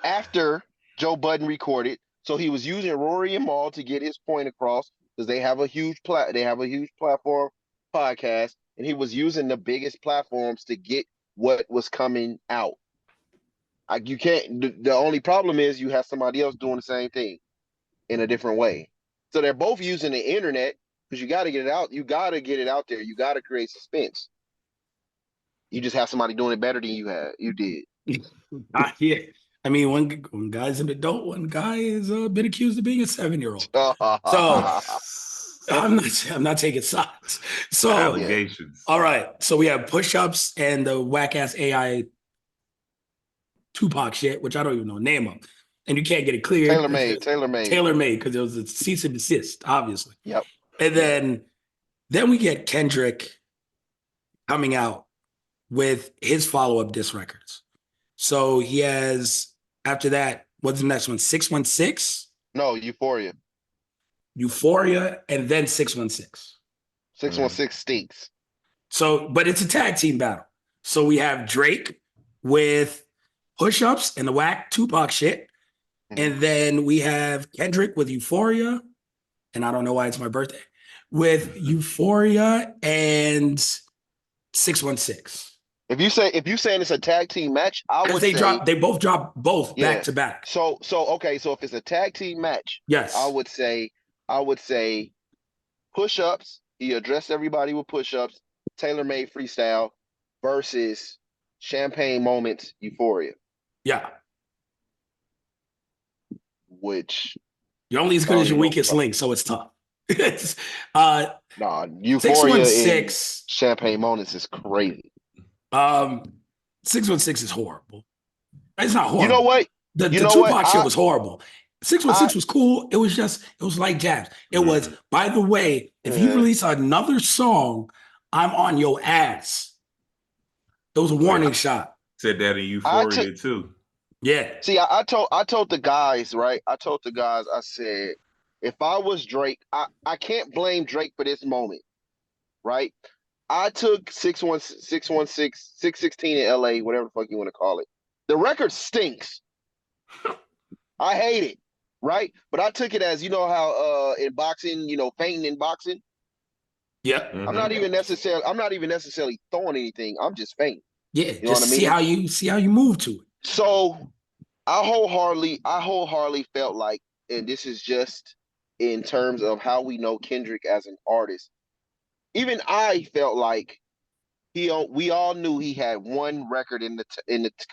after Joe Budden recorded. So he was using Rory and Maul to get his point across because they have a huge platform podcast, and he was using the biggest platforms to get what was coming out. You can't. The only problem is you have somebody else doing the same thing in a different way. So they're both using the internet because you got to get it out. You got to get it out there. You got to create suspense. You just have somebody doing it better than you did. Yeah. I mean, one guy's an adult, one guy has been accused of being a 7-year-old. So I'm not taking sides. So allegations. All right. So we have push-ups and the whack-ass AI Tupac shit, which I don't even know the name of. And you can't get it cleared. Tailor-made because it was a cease and desist, obviously. Yep. And then we get Kendrick coming out with his follow-up diss records. So he has, after that, what's the next one? 616? No, Euphoria. And then 616. 616 stinks. So, but it's a tag team battle. So we have Drake with push-ups and the whack Tupac shit. And then we have Kendrick with Euphoria. And I don't know why it's my birthday. With Euphoria and 616. If you saying it's a tag team match, I would say they both drop back to back. So if it's a tag team match, yes, I would say push-ups. He addressed everybody with push-ups, tailor-made freestyle versus Champagne Moments Euphoria. Yeah. Which you're only as good as your weakest link, so it's tough. Euphoria 616 Champagne Moments is crazy. 616 is horrible. It's not horrible. You know what? The Tupac shit was horrible. 616 was cool. It was like jabs. It was, by the way, if you release another song, I'm on your ass. It was a warning shot. Said that in Euphoria too. Yeah. See, I told the guys, right? I said, if I was Drake, I can't blame Drake for this moment, right? I took 616 in LA, whatever the fuck you want to call it. The record stinks. I hate it, right? But I took it as, you know how in boxing, fainting in boxing. Yeah. Mm-hmm. I'm not even necessarily throwing anything. I'm just fainting. Yeah, you know what I mean? See how you move to it. So I wholeheartedly felt like, and this is just in terms of how we know Kendrick as an artist. Even I felt like we all knew he had one record in the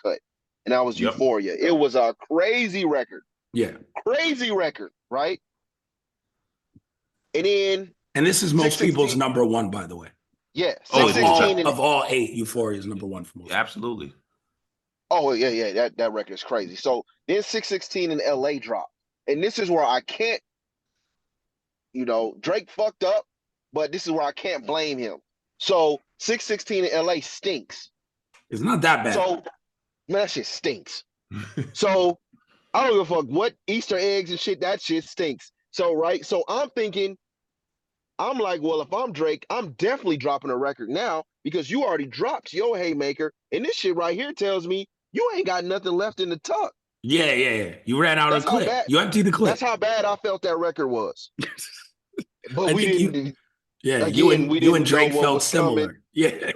cut, and that was Yep. Euphoria. It was a crazy record, Yeah. right? And then And this is most people's 616, number one, by the way. yeah, Oh, it is. 616 and Of all 8, Euphoria is number one for most. Absolutely. oh yeah, that record is crazy. So then 616 in LA dropped. And this is where I can't, Drake fucked up, but this is where I can't blame him. So 616 in LA stinks. It's not that bad. So man, that shit stinks. So I don't give a fuck what Easter eggs and shit, that shit stinks. So right, so I'm like, well, if I'm Drake, I'm definitely dropping a record now because you already dropped your Haymaker, and this shit right here tells me you ain't got nothing left in the tuck. Yeah. You ran out of That's how clip. bad. You emptied the clip. That's how bad I felt that record was. But I we think didn't. Yeah, Again, we you and didn't know Drake what felt was similar. coming. Yeah.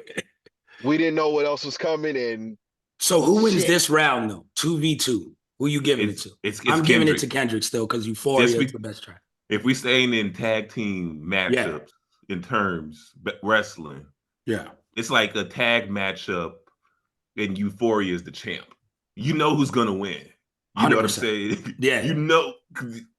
We didn't know what else was coming, and So who wins shit. this round though? 2v2. Who you giving it to? It's I'm giving it Kendrick. to Kendrick still because Euphoria is the best track. If we staying in tag team matchups in terms wrestling, Yeah. it's like a tag matchup, and Euphoria is the champ. You know who's gonna win. You know what I'm 100%. saying? Yeah. You know,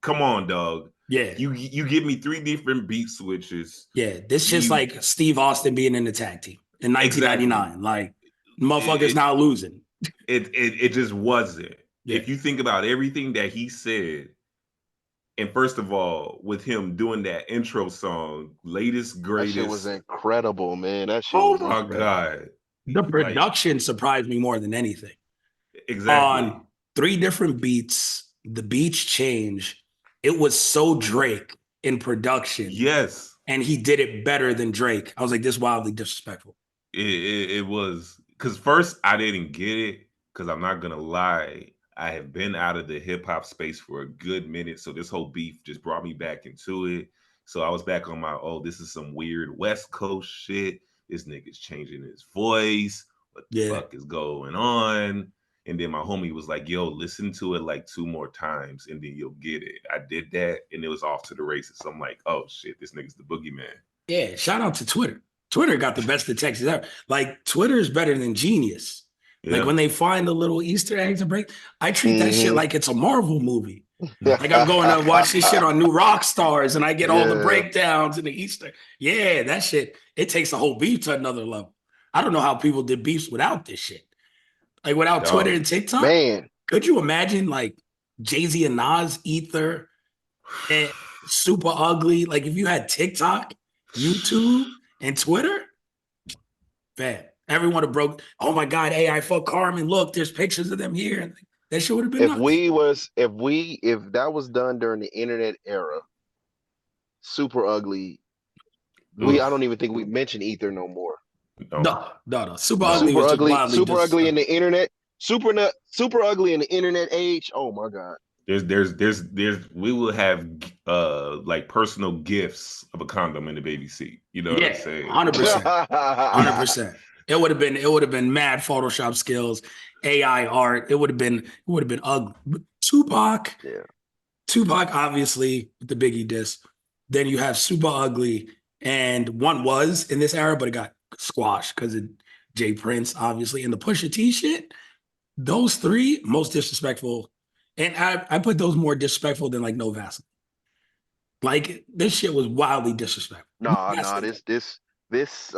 come on, dog. Yeah. You give me 3 different beat switches. Yeah. This just like Steve Austin being in the tag team in 1999. Exactly. Like motherfuckers now losing. It just wasn't. Yeah. If you think about everything that he said, and first of all, with him doing that intro song, latest greatest, that shit was incredible, man. That shit oh was my incredible. god, The production surprised me more than anything. Exactly. On 3 different beats, the beats change. It was so Drake in production. Yes. And he did it better than Drake. I was like, this is wildly disrespectful. It was, because first I didn't get it, because I'm not gonna lie, I have been out of the hip hop space for a good minute, so this whole beef just brought me back into it. So I was back on my, this is some weird West Coast shit. This nigga's changing his voice. What the fuck is going on? And then my homie was like, yo, listen to it like 2 more times and then you'll get it. I did that and it was off to the races. So I'm like, oh shit, this nigga's the boogeyman. Yeah, shout out to Twitter. Twitter got the best detectives ever. Like, Twitter is better than Genius. Yeah. Like, when they find the little Easter eggs and break, I treat that shit like it's a Marvel movie. Like, I'm going to watch this shit on New Rock Stars and I get all the breakdowns and the Easter. Yeah, that shit, it takes the whole beef to another level. I don't know how people did beefs without this shit. Like, without Twitter and TikTok. Man. Could you imagine, like, Jay-Z and Nas, Ether, and Super Ugly? Like, if you had TikTok, YouTube, and Twitter, man, everyone would have broke. Oh my God, hey, I fuck Carmen. Look, there's pictures of them here. And that shit would have been nuts. If that was done during the internet era, Super Ugly. I don't even think we mentioned Ether no more. No. Super Ugly was just wildly Super Ugly in the internet. Super Ugly in the internet age. Oh my God. We will have like personal gifts of a condom in the baby seat. You know what I'm saying? 100%. 100%. It would have been mad Photoshop skills, AI art. It would have been ugly. Tupac, obviously with the Biggie diss. Then you have Super Ugly, and one was in this era, but it got squashed because of Jay Prince, obviously, and the Pusha T shit. Those 3 most disrespectful. And I put those more disrespectful than like No Vaseline. Like, this shit was wildly disrespectful. This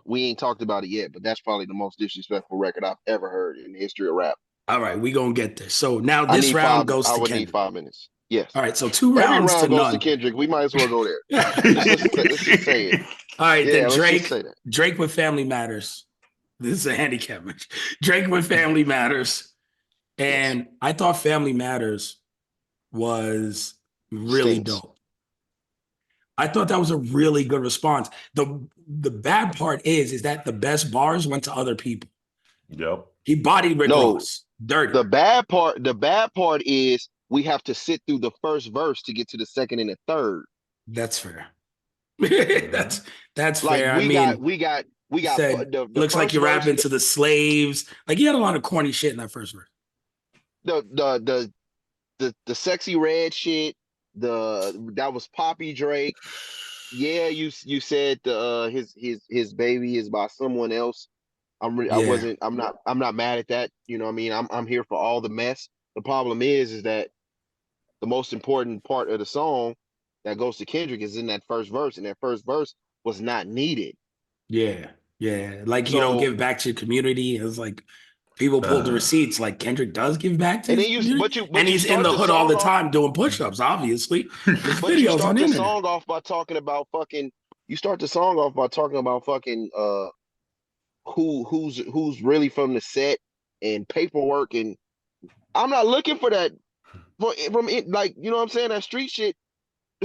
we ain't talked about it yet, but that's probably the most disrespectful record I've ever heard in the history of rap. All right, we gonna get there. So now this round goes to Kendrick. I would need 5 minutes. Yes. All right, so 2 rounds. Every round to goes none. to Kendrick. We might as well go there. let's just say it. All right, then Drake with Family Matters. This is a handicap match. Drake with Family Matters. And I thought Family Matters was really dope. I thought that was a really good response. The bad part is that the best bars went to other people. Yep. He bodied Rick Ross. Dirty. The bad part is we have to sit through the first verse to get to the second and the third. That's fair. that's like fair. We got said, the looks like you're rapping to the slaves. Like, he had a lot of corny shit in that first verse. The sexy red shit, that was Poppy Drake. yeah, you said his baby is by someone else. Yeah, I'm not mad at that. You know what I mean? I'm here for all the mess. The problem is that the most important part of the song that goes to Kendrick is in that first verse, and that first verse was not needed. yeah, yeah. Like you don't So give back to your community. It's like people pulled the Uh, receipts. Like Kendrick does give back to and his then you community, and but you he's in start the the hood all song the off time doing push-ups. Obviously, there's but you videos on start the the internet. song off by talking about fucking you start the song off by talking about fucking who's really from the set and paperwork, and I'm not looking for that from it, like, you know what I'm saying, that street shit.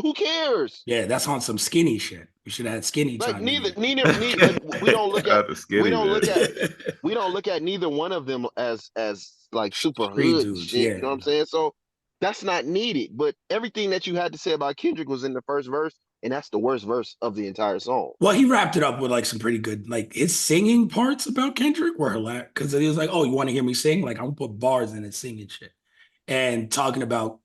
Who cares? Yeah, that's on some skinny shit. We should have had skinny Like chime in neither we don't look at not the we skinny don't look at man. here. we don't look at neither one of them as like super Street hood and dudes, shit. You yeah. know what I'm saying? So that's not needed. But everything that you had to say about Kendrick was in the first verse, and that's the worst verse of the entire song. Well, he wrapped it up with like some pretty good, like his singing parts about Kendrick were hilarious because he was like, "Oh, you want to hear me sing? Like I'm gonna put bars in it, singing shit." And talking about,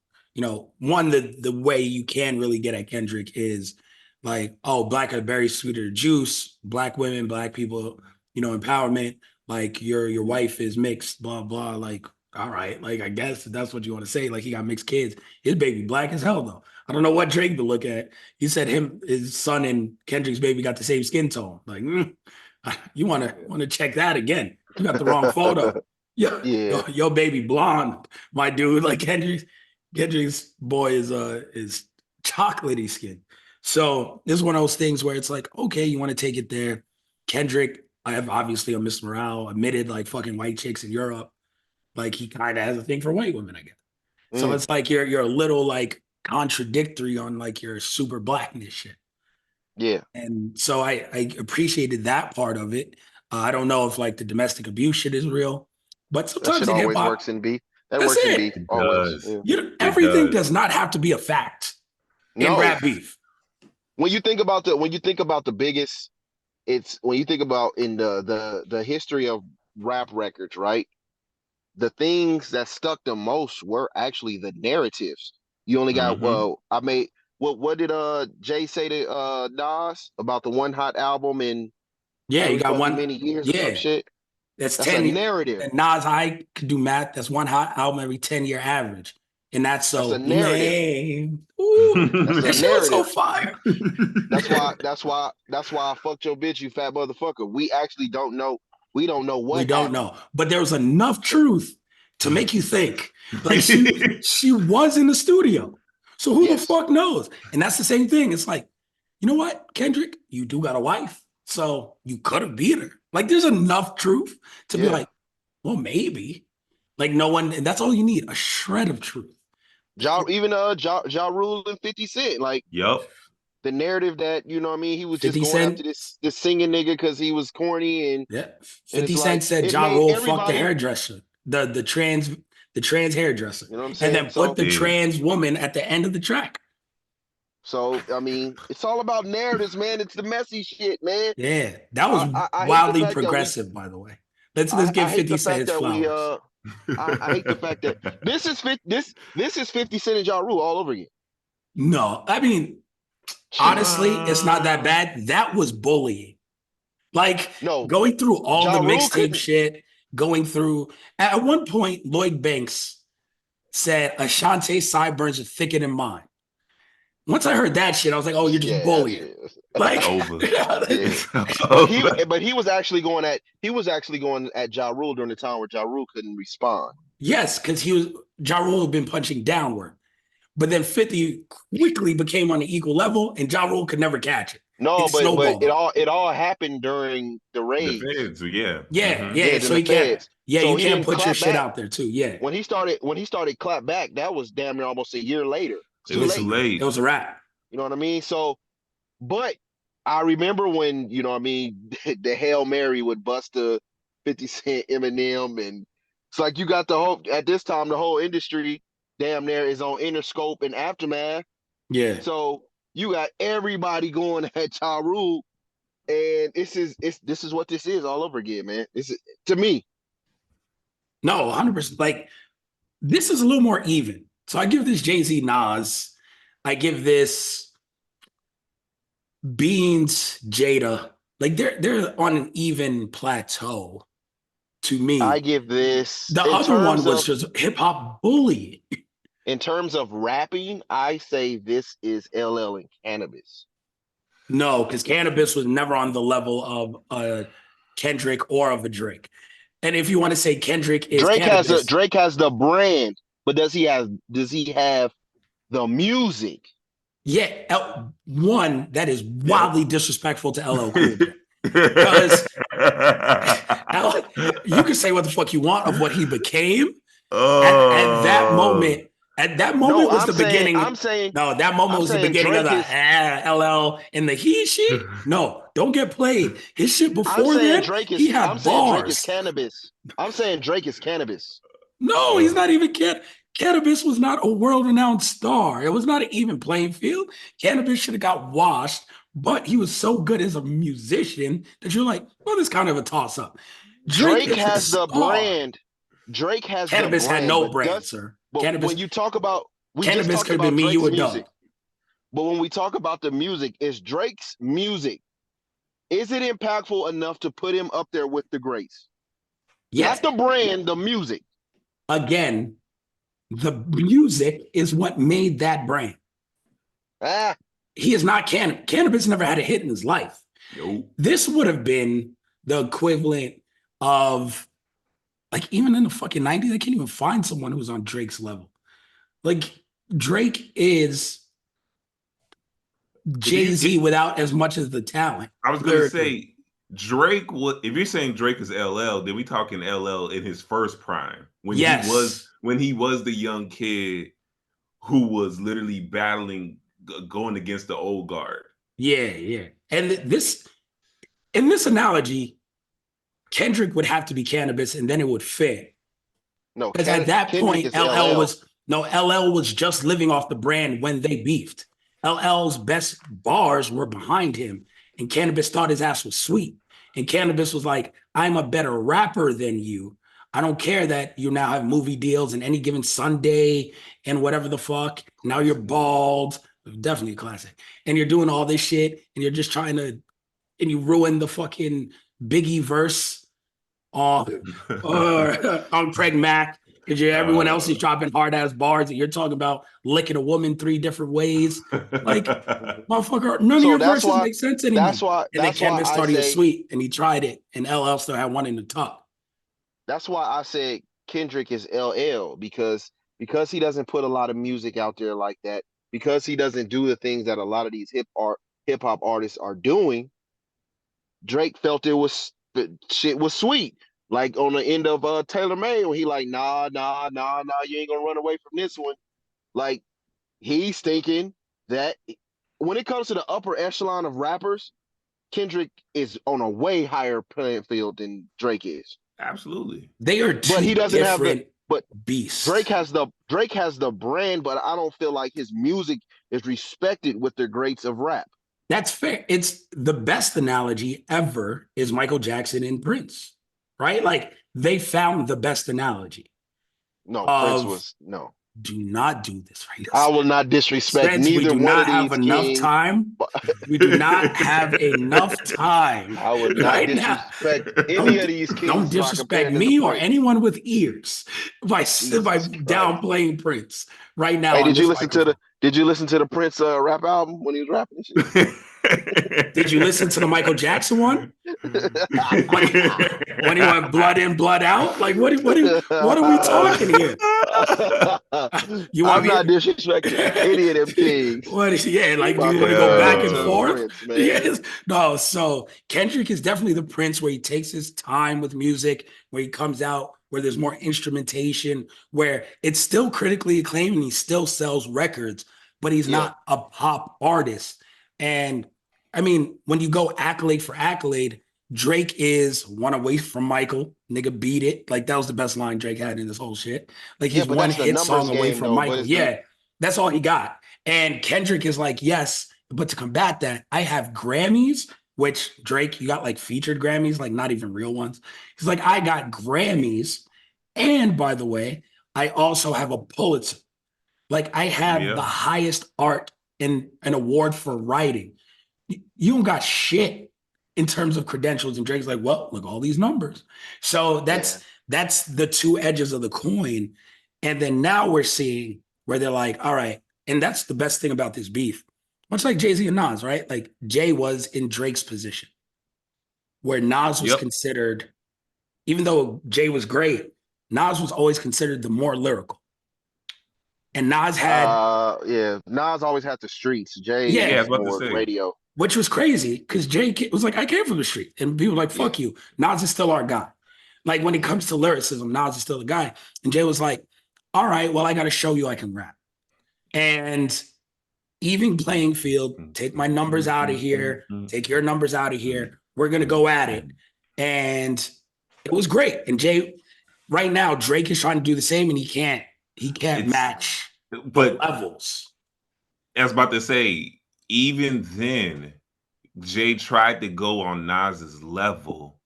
one the way you can really get at Kendrick is like, oh, black are berry sweeter juice, black women, black people, empowerment. Like your wife is mixed, blah blah. Like, all right, like I guess that's what you want to say. Like he got mixed kids. His baby black as hell though. I don't know what Drake to look at. He said his son and Kendrick's baby got the same skin tone. Like, you want to check that again? You got the wrong photo. Yeah, Yeah, your baby blonde, my dude. Like Kendrick's boy is chocolatey skin. So this is one of those things where it's like, okay, you want to take it there. Kendrick, I have obviously on Miss Morale admitted like fucking white chicks in Europe. Like he kind of has a thing for white women, I guess. So mm, it's like you're a little like contradictory on like your super blackness shit. yeah. And so I appreciated that part of it. I don't know if like the domestic abuse shit is real, but That sometimes shit in hip always hop, works in beef. That that's works in beef it. It always. does. Yeah. It Everything does. does not have to be a fact in No, rap beef. when you think about the biggest, it's when you think about in the history of rap records, right? The things that stuck the most were actually the narratives. You only got Hmm. I made what did Jay say to Nas about the one hot album in Yeah, you every got fucking one. many years or some Yeah, shit? that's That's a 10. narrative. And Nas I could do math. That's one hot album every 10-year average. And that's That's a so narrative. lame. Ooh, That's a that shit was so narrative. fire. That's why I fucked your bitch, you fat motherfucker. We actually don't know. We don't know We what don't happened. know. But there was enough truth to make you think. Like she was in the studio. So who the Yes. fuck knows? And that's the same thing. It's like, you know what, Kendrick, you do got a wife. So you could have beat her. Like there's enough truth to be Yeah. like, well, maybe. Like no one, and that's all you need, a shred of truth. Ja Rule and 50 Cent. Like Yup. the narrative that, you know what I mean, he was just 50 going after Cent, this singing nigga because he was corny, yeah. and it's 50 Cent like said it Ja made Rule fucked the everybody, hairdresser, the trans hairdresser, you know what I'm and saying? then put So the Did. trans woman at the end of the track. I mean, it's all about narratives, man. It's the messy shit, man. Yeah, that was I hate the wildly fact that we progressive, by the way. Let's give I hate 50 the Cent fact his that we flowers. I hate the fact that this is 50 Cent and Ja Rule all over again. No, I mean, Shit. honestly, it's not that Uh, bad. That was bullying. Like No, going through all Ja the Rule mixtape couldn't. shit, going through at one point, Lloyd Banks said Ashante's sideburns are thicker than mine. Once I heard that shit, I was like, oh, you're just Yeah, bullying. shit. it's Like, over. Yeah. It's But over. he was actually going at Ja Rule during the time where Ja Rule couldn't respond. yes, because Ja Rule had been punching downward. But then 50 quickly became on an equal level, and Ja Rule could never catch it. No, It but snowballed on. it all happened during the The raids. feds, yeah. Yeah, Hmm. Yeah, yeah. during So the you can't, feds. yeah, So you he can't didn't put your clap shit back out there too. Yeah, when he started clap back. That was damn near almost a year later. It's It too was too late. it late. was a wrap. You know what I mean? So, but I remember when, you know what I mean, the Hail Mary would bust the 50 Cent Eminem, and it's like you got the whole at this time the whole industry damn near is on Interscope and Aftermath. Yeah. So you got everybody going at Ja Rule, and this is what this is all over again, man. This is to me. No, 100%. Like, this is a little more even. So I give this Jay-Z Nas. I give this Beans, Jada, like they're on an even plateau to I me. give this The in other one terms was of just hip hop bully. rapping. I say this is LL and Cannabis. No, because Cannabis was never on the level of Kendrick or of a Drake. And if you want to say Kendrick is Cannabis, Drake has the brand, but does he have the music? yeah, one that is Yep. wildly disrespectful to LL Cool J. Because you can say what the fuck you want of what he became. At that Oh, moment, No, was the beginning. No, that moment I'm was the saying beginning of Drake the is. LL and the he she. No, don't get played. His shit before then, he I'm had saying Drake is bars. Cannabis. I'm saying Drake is Cannabis. No, he's not even Cannabis was not a world-renowned star. It was not an even playing field. Cannabis should have got washed, but he was so good as a musician that you're like, well, this kind of a toss-up. Drake Drake is a has the star. brand. Drake has the Cannabis had brand, no brand, sir. but when you talk about we just Cannabis talked could have been about me, you, Drake's a music. dub. But when we talk about the music, is Drake's music, is it impactful enough to put him up there with the greats? Yes. Not the brand, the music. Again, the music is what made that brand. Ah, He is not Cannabis never had a hit in his life. nope. This would have been the equivalent of, like, even in the fucking 90s, I can't even find someone who's on Drake's level. Like, Drake is If you, Jay-Z if, without as much as the talent I was gonna lyrically. say Drake. What if you're saying Drake is LL? Then we talking LL in his first prime Yes. when he was the young kid who was literally battling, going against the old guard. Yeah. And this, in this analogy, Kendrick would have to be Cannabis and then it would fit. no, Because at that Kendrick point, is LL. LL was just living off the brand when they beefed. LL's best bars were behind him, and Cannabis thought his ass was sweet. And Cannabis was like, I'm a better rapper than you. I don't care that you now have movie deals and any given Sunday and whatever the fuck. Now you're bald. Definitely a classic. And you're doing all this shit, and you're just trying to, and you ruin the fucking Biggie verse on Craig Mack. Because everyone else is dropping hard ass bars, and you're talking about licking a woman 3 different ways. Like, motherfucker, none of So your verses make sense anymore. And then that's why Cannabis I thought he was say sweet, and he tried it, and LL still had one in the top. that's why I said Kendrick is LL because he doesn't put a lot of music out there like that, because he doesn't do the things that a lot of these hip hop artists are doing. Drake felt the shit was sweet. Like on the end of Taylor May, when he like, nah, you ain't gonna run away from this one. Like he's thinking that when it comes to the upper echelon of rappers, Kendrick is on a way higher playing field than Drake is. Absolutely. They are But two he doesn't have the different but beasts. Drake has the brand, but I don't feel like his music is respected with the greats of rap. That's fair. It's the best analogy ever is Michael Jackson and Prince, right? Like they found the best analogy No, Prince of was no. do not do this right now. I will not disrespect Spence, we neither do one of not have these enough kings. time. We do not have enough time I would not right now. disrespect any Don't of these don't kings by disrespect comparing them to me or Prince. anyone with ears by Jesus Christ. downplaying Prince right now Hey, on this microphone. did you listen to the Prince rap album when he was rapping and shit? Did you listen to the Michael Jackson one? When he, when he went blood in, blood out? Like what are we talking here? You want I'm me? not disrespecting any of them kings What is yeah? Like by you want to go back comparing and to Yo. forth? Prince, man. Yes. No. So Kendrick is definitely the Prince where he takes his time with music, where he comes out, where there's more instrumentation, where it's still critically acclaimed and he still sells records, but he's Yeah, not a pop artist. And I mean, when you go accolade for accolade, Drake is one away from Michael. Nigga beat it. Like that was the best line Drake had in this whole shit. Like yeah, he's but one that's the hit numbers song away game from though. But Michael. it's the Yeah, that's all he got. And Kendrick is like, yes, but to combat that, I have Grammys, which Drake, you got like featured Grammys, like not even real ones. He's like, I got Grammys. And by the way, I also have a Pulitzer. Like I have the Yeah. highest art in an award for writing. you don't got shit in terms of credentials. And Drake's like, well, look, all these numbers. So that's the two edges of the coin. And then now we're seeing where they're like, all right, and that's the best thing about this beef. Much like Jay-Z and Nas, right? Like Jay was in Drake's position, where Nas was Yep. considered, even though Jay was great, Nas was always considered the more lyrical. And Nas had, Nas always had the streets. Jay yeah, Yeah, I was was about to more say. radio. which was crazy because Jay was like, I came from the street. And people were like, fuck you. Nas is still our guy. Like when it comes to lyricism, Nas is still the guy. And Jay was like, all right, well, I got to show you I can rap. And even playing field, take my numbers out of here, take your numbers out of here. We're going to go at it. And it was great. And Jay, right now, Drake is trying to do the same and he can't match But levels. I was about to say, even then, Jay tried to go on Nas's level.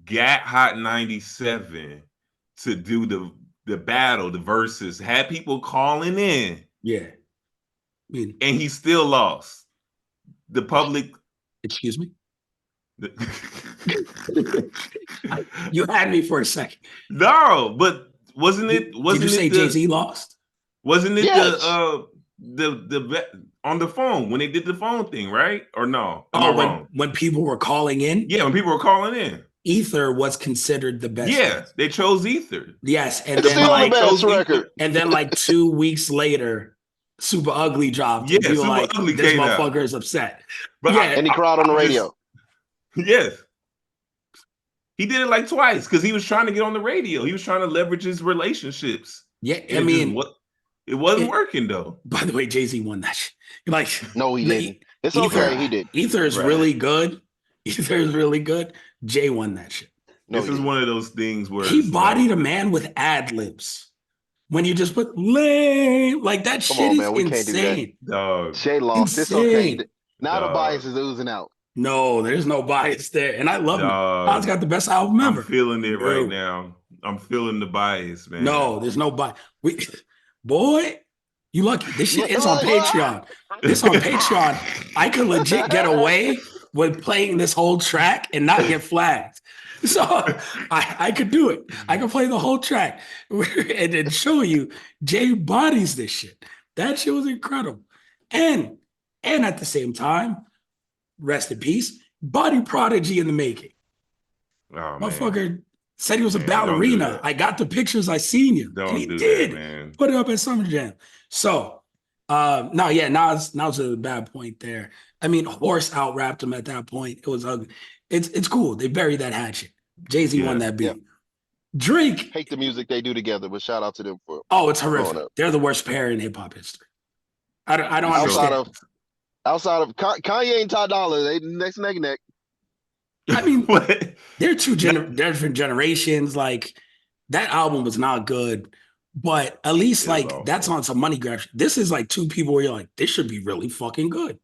Got Hot 97 to do the battle, the verses, had people calling in. Yeah. And he still lost. The public. Excuse me? You had me for a second. No, but wasn't it? Did you say Jay-Z lost? Wasn't it Yes. the on the phone when they did the phone thing, right? Or no? Am I wrong? When people were calling in? Yeah, when people were calling in. Ether was considered the best. Yeah, they chose Ether. Yes, and It's then still like the best record. and then like 2 weeks later, Super Ugly dropped. Yeah, and people Super like, Ugly this came out. motherfucker is upset. But Yeah, And he cried on the radio. Yes. He did it like twice because he was trying to get on the radio. He was trying to leverage his relationships. yeah. And I mean, it wasn't working though. by the way, Jay-Z won that shit. Like, No, he didn't. It's Ether, okay, he did. Ether is really good. Ether is really good. Jay won that shit. No, This is one of those things where he bodied a man with ad libs. When you just put lame, like that Come shit on, is man, we can't do that. insane. Dog. Jay lost. It's okay. Insane. Now the Dog. bias is oozing out. No, there's no bias there. And I love him. Dog. Nas got the best album ever. I'm feeling it No. right now. I'm feeling the bias, man. No, there's no bias. Boy, you lucky. This shit is on Patreon. This on Patreon. I could legit get away with playing this whole track and not get flagged. So I could do it. I could play the whole track and then show you Jay bodies this shit. That shit was incredible. And at the same time, rest in peace, Body Prodigy in the making. Oh, man. Motherfucker said he was a Man, don't do ballerina. that. I got the pictures. I seen you. Don't And he do did. that, man. Put it up at Summer Jam. So, Nas was a bad point there. I mean, Horse out rapped him at that point. It was ugly. It's cool. They buried that hatchet. Jay-Z won that beat. Yeah. Drake. Hate the music they do together, but shout out to them for. Oh, it's Growing horrific. up. They're the worst pair in hip hop history. I don't Outside understand. Outside of Kanye and Ty Dolla, they neck and neck. I mean, What? they're two different generations. Like that album was not good, but at least It was like awful. that's on some money grab. This is like two people where you're like, this should be really fucking good.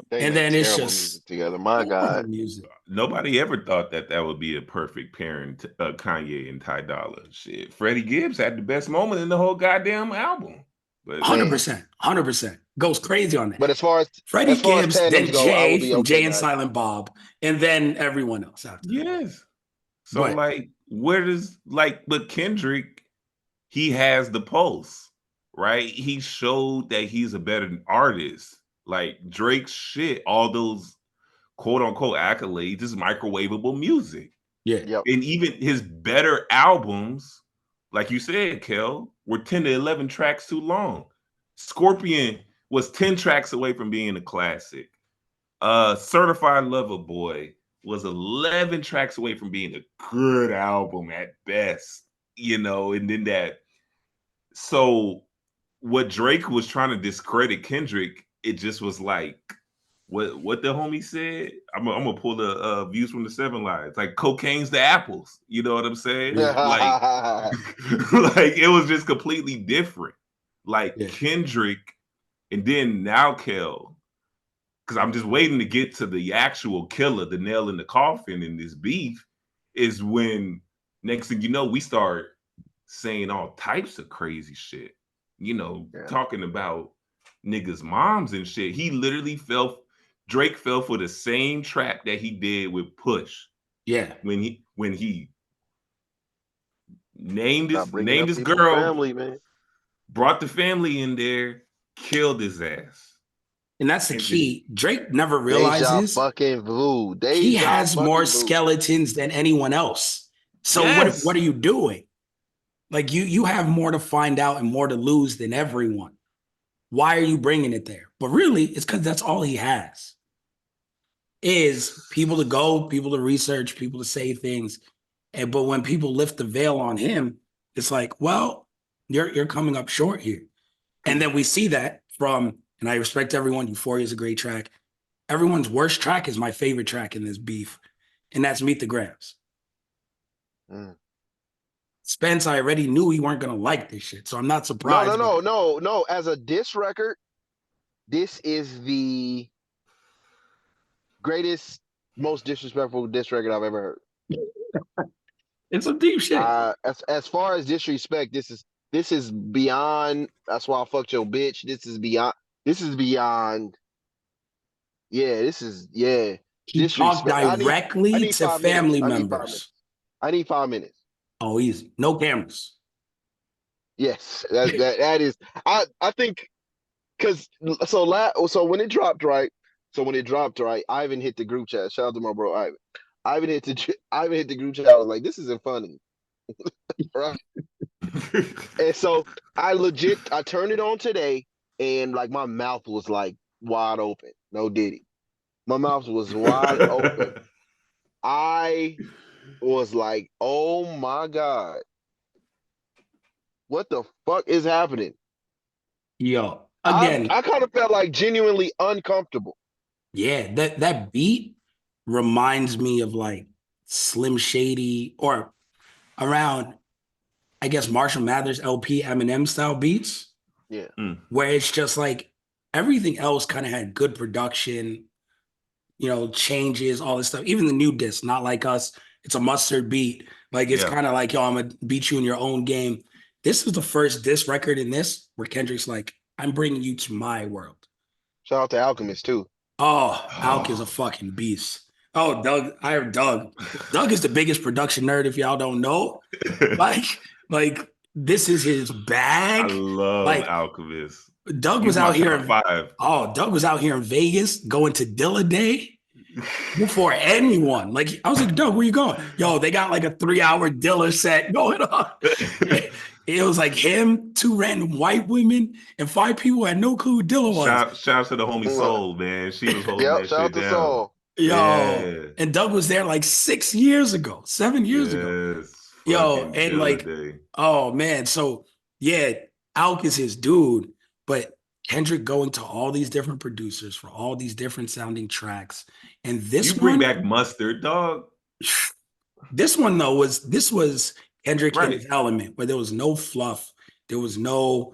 They And make then it's terrible just music together. My God. music. Nobody ever thought that would be a perfect pairing, Kanye and Ty Dolla. Shit, Freddie Gibbs had the best moment in the whole goddamn album. But 100%, goes crazy on that. But as far as Freddie Gibbs, then tandems go, I Jay will be from okay, Jay and guys. Silent Bob, and then everyone else after. yes. So But- like, where does but Kendrick, he has the pulse, right? He showed that he's a better artist. Like Drake's shit, all those quote unquote accolades is microwavable music. Yeah. Yep. And even his better albums, like you said, Kel, were 10 to 11 tracks too long. Scorpion was 10 tracks away from being a classic. Certified Lover Boy was 11 tracks away from being a good album at best, and then that. So what Drake was trying to discredit Kendrick, it just was like, what the homie said. I'm gonna pull the views from the 7 Lives. Like cocaine's the apples. You know what I'm saying? Like it was just completely different. Like Kendrick, and then now Kel, because I'm just waiting to get to the actual killer, the nail in the coffin in this beef, is when next thing you know, we start saying all types of crazy shit. Talking about niggas' moms and shit. He literally Drake fell for the same trap that he did with Push. Yeah. When he named Stop bringing up his people's girl, family, man. brought the family in there, killed his ass. And that's the And key. Drake never Deja realizes fucking vu. he Deja has more fucking vu. skeletons than anyone else. So Yes. what are you doing? Like you have more to find out and more to lose than everyone. Why are you bringing it there? But really, it's because that's all he has. Is people to go, people to research, people to say things. But when people lift the veil on him, it's like, well, you're coming up short here. And then we see that from, and I respect everyone, Euphoria is a great track. Everyone's worst track is my favorite track in this beef, and that's Meet the Grams. Mm. Spence, I already knew he weren't gonna like this shit, so I'm not No, surprised. no. As a diss record, this is the greatest, most disrespectful diss record I've ever heard. It's some deep shit. As far as disrespect, this is beyond. That's why I fucked your bitch. This is beyond. This is beyond. Yeah, this is He talked disrespect. I directly need to 5 minutes. family I need 5 minutes. members. I need 5 minutes. Oh, easy. No cameras. Yes, that is. I think because so when it dropped right. Ivan hit the group chat. Shout out to my bro Ivan. Ivan hit the group chat. I was like, this isn't funny, right? And so I turned it on today, and like my mouth was like wide open. No diddy, my mouth was wide open. I was like, oh my God, what the fuck is happening? Yo, again, I kind of felt like genuinely uncomfortable. yeah, that beat reminds me of like Slim Shady or around, I guess, Marshall Mathers LP Eminem style beats, Yeah. where it's just like everything else kind of had good production, changes, all this stuff. Even the new disc, Not Like Us, it's a mustard beat. Like it's kind of like, yo, I'm gonna beat you in your own game. This is the first disc record in this where Kendrick's like, I'm bringing you to my world. Shout out to Alchemist too. Oh, Alk is a fucking beast. Oh, Doug, I have Doug. Doug is the biggest production nerd, if y'all don't know. Like this is his bag. I love like Alchemist. Doug He's was out here. top 5. Oh, Doug was out here in Vegas going to Dilla Day before anyone. Like I was like, Doug, where you going? Yo, they got like a 3-hour Dilla set going on. It was like him, 2 random white women, and 5 people who had no clue who Dilla was. Shout out to the homie Soul, man. She was holding that Shout out shit to down. Soul. Yo, Yeah. and Doug was there like 6 years ago, 7 years ago. Yo, and like, oh man, so yeah, Alk is his dude, but Kendrick going to all these different producers for all these different sounding tracks, and this you bring one, back Mustard, dog. This one though was Kendrick Right. in his element, where there was no fluff, there was no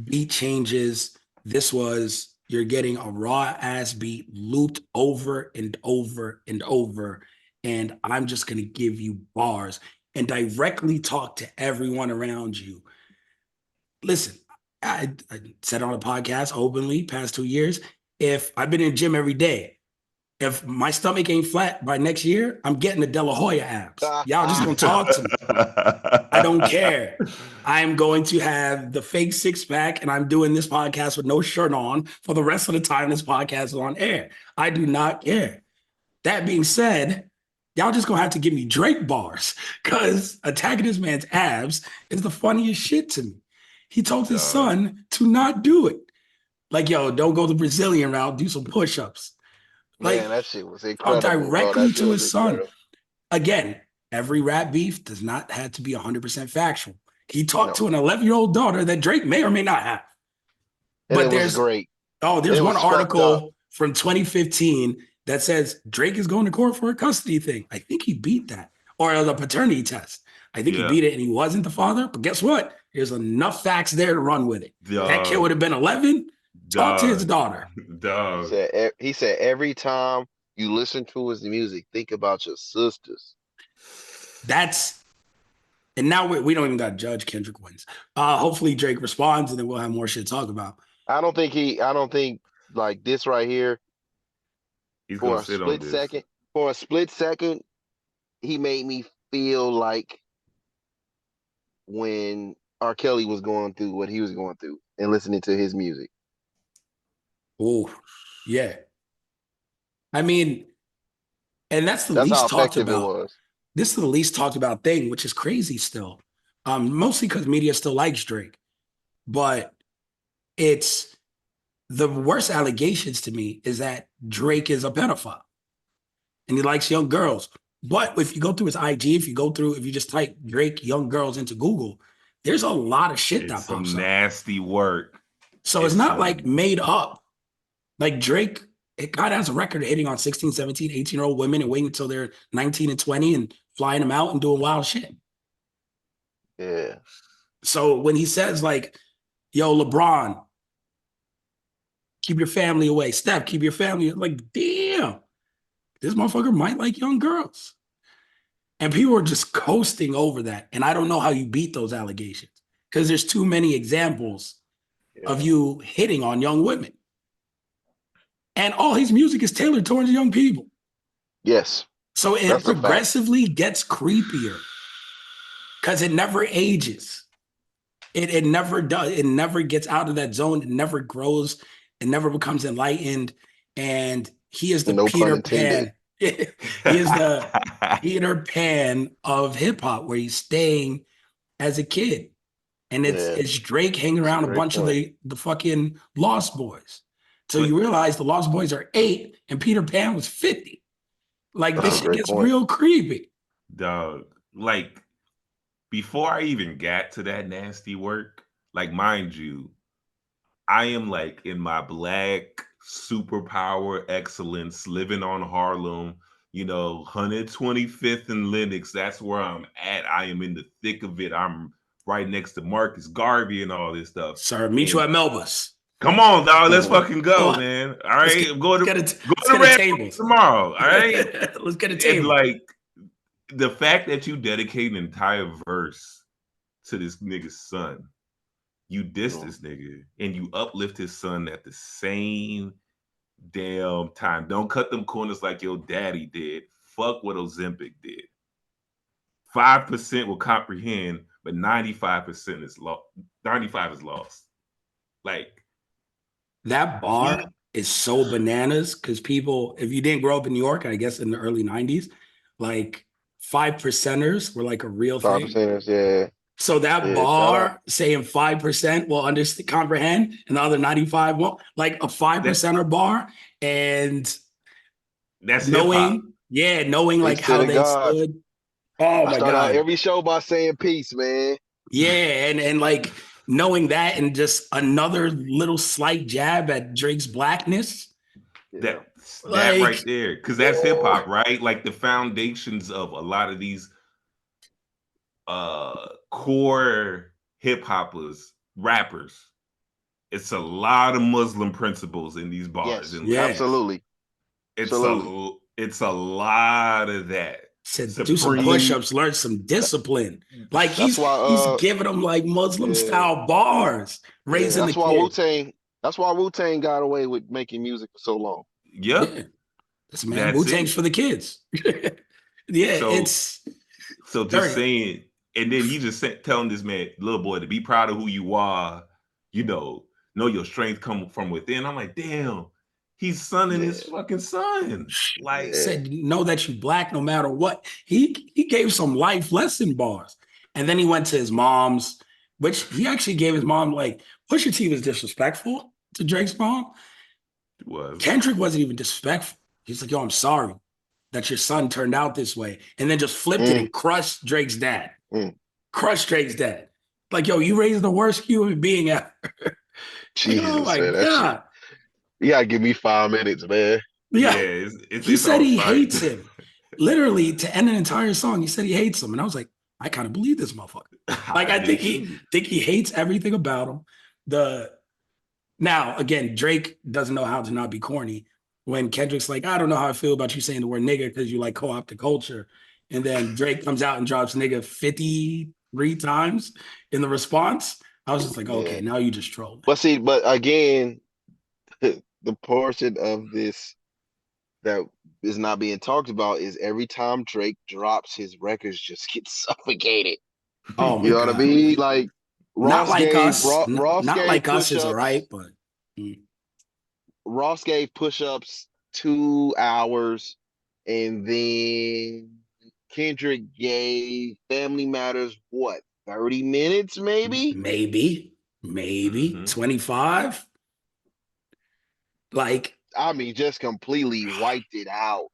beat changes. This was, you're getting a raw ass beat looped over and over and over, and I'm just gonna give you bars and directly talk to everyone around you. Listen, I said on a podcast openly past 2 years, if I've been in the gym every day, if my stomach ain't flat by next year, I'm getting the De La Hoya abs. Y'all just gonna talk to me. I don't care. I'm going to have the fake 6-pack, and I'm doing this podcast with no shirt on for the rest of the time this podcast is on air. I do not care. That being said, y'all just gonna have to give me Drake bars, because attacking this man's abs is the funniest shit to me. He told his son to not do it. Like, yo, don't go the Brazilian route, do some push-ups. Like, Man, that shit was incredible. directly to his son. Again, every rap beef does not have to be 100% factual. He talked to an 11-year-old daughter that Drake may or may not have. And but it was great. Oh, there's one article from 2015 that says Drake is going to court for a custody thing. I think he beat that. Or the paternity test. I think he beat it and he wasn't the father. But guess what? There's enough facts there to run with it. That kid would have been 11. Talk to his daughter. He said every time you listen to his music, think about your sisters. And now we don't even got to judge Kendrick wins. Hopefully Drake responds and then we'll have more shit to talk about. I don't think like this right here He's gonna for a sit on split this. second. For a split second, he made me feel like when R. Kelly was going through what he was going through and listening to his music. Oh, yeah. I mean, and that's the That's how least talked effective it about. was. This is the least talked about thing, which is crazy still. Mostly because media still likes Drake, but it's the worst allegations to me is that Drake is a pedophile and he likes young girls. But if you go through his IG, if you just type Drake young girls into Google, there's a lot of shit It's that some pops up. nasty work. So it's It's not like some made up. Like Drake, it God has a record of hitting on 16, 17, 18-year-old women and waiting until they're 19 and 20 and flying them out and doing wild shit. Yeah. So when he says like, yo, LeBron, keep your family away. Steph, keep your family. Like, damn, this motherfucker might like young girls. And people are just coasting over that. And I don't know how you beat those allegations because there's too many examples of Yeah. you hitting on young women. And all his music is tailored towards young people. Yes. So it That's a fact. progressively gets creepier because it never ages. It never does. It never gets out of that zone. It never grows. It never becomes enlightened. And he is the No pun Peter intended. Pan. He is the Peter Pan of hip hop, where he's staying as a kid. And Yeah. it's Drake hanging That's a around a great bunch of point. the fucking Lost Boys. So but you realize the Lost Boys are 8 and Peter Pan was 50. Like That's this a shit great gets point. real creepy. dog, like before I even got to that nasty work, like mind you, I am like in my black superpower excellence, living on Harlem, 125th and Lenox. That's where I'm at. I am in the thick of it. I'm right next to Marcus Garvey and all this stuff. Sir, meet you And at Melba's. come on, dog, let's Mhm. fucking go, Oh, man. All let's right, get let's get it. go Let's to get a Red tables. tomorrow. All right, Let's get a and table. like the fact that you dedicate an entire verse to this nigga's son, you diss Mm. this nigga and you uplift his son at the same damn time. Don't cut them corners like your daddy did. Fuck what Ozempic did. 5% will comprehend, but 95% is lost. 95 is lost. Like That bar he is so bananas because people, if you didn't grow up in New York, I guess in the early 90s, like 5%ers were like a real Five thing. percenters. Yeah. So that Yeah. Shout out. bar saying 5% will understand, comprehend, and the other 95 won't, like a 5%er that bar. And that's hip hop. knowing like Peace to how the they gods. stood. Oh I my start out God. every show by saying peace, man. Yeah. And like knowing that and just another little slight jab at Drake's blackness. Yeah. That right Like, there, because that's hip ooh, hop, right? Like the foundations of a lot of these core hip hoppers, rappers. It's a lot of Muslim principles in these bars Yes. and yeah. lyrics. Absolutely. It's Absolutely. a lot of that. Said do some Supreme. push-ups, learn some discipline. Like That's why. he's giving them like Muslim Yeah. style bars, Yeah. raising the kid. That's why Wu Tang got away with making music for so long. Yep, Yeah, this man that's Wu-Tang's it. for the kids. Yeah, So it's so just dirty. saying, and then he just telling this man, little boy, to be proud of who you are. You know your strength come from within. I'm like, damn, he's sonning Yeah. his fucking son. Like Yeah. Said know that you black no matter what. He gave some life lesson bars, and then he went to his mom's, which he actually gave his mom like Pusha T was disrespectful to Drake's mom. it was. Kendrick wasn't even disrespectful. He's like, yo, I'm sorry that your son turned out this way. And then just flipped it Mm, and crushed Drake's dad. mm. Crushed Drake's dad. Like, yo, you raised the worst human being ever. Like, oh Jesus, my man. That shit. God. You gotta give me 5 minutes, man. Yeah, Yeah. He it's said all he sight. hates him. Literally, to end an entire song, he said he hates him. And I was like, I kind of believe this motherfucker. Like, I I did think he too. think he hates everything about him. Now, again, Drake doesn't know how to not be corny. When Kendrick's like, I don't know how I feel about you saying the word nigga because you like co-opt the culture. And then Drake comes out and drops nigga 53 times in the response. I was just like, okay, Yeah. now you just trolling. But again, the portion of this that is not being talked about is every time Drake drops, his records just get suffocated. Oh You my know what I God. mean? Like Not like us. Ross Not gave like us is all right, push-ups. but mm, Ross gave push-ups 2 hours, and then Kendrick gave Family Matters what 30 minutes, maybe? maybe Mm-hmm. 25. Like, I mean, just completely wiped it out.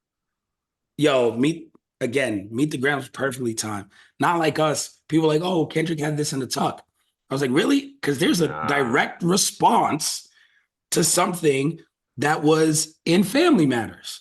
yo, Meet the Grams was perfectly timed. Not like us. People like, oh, Kendrick had this in the tuck. I was like, really? Because there's a Nah. direct response to something that was in Family Matters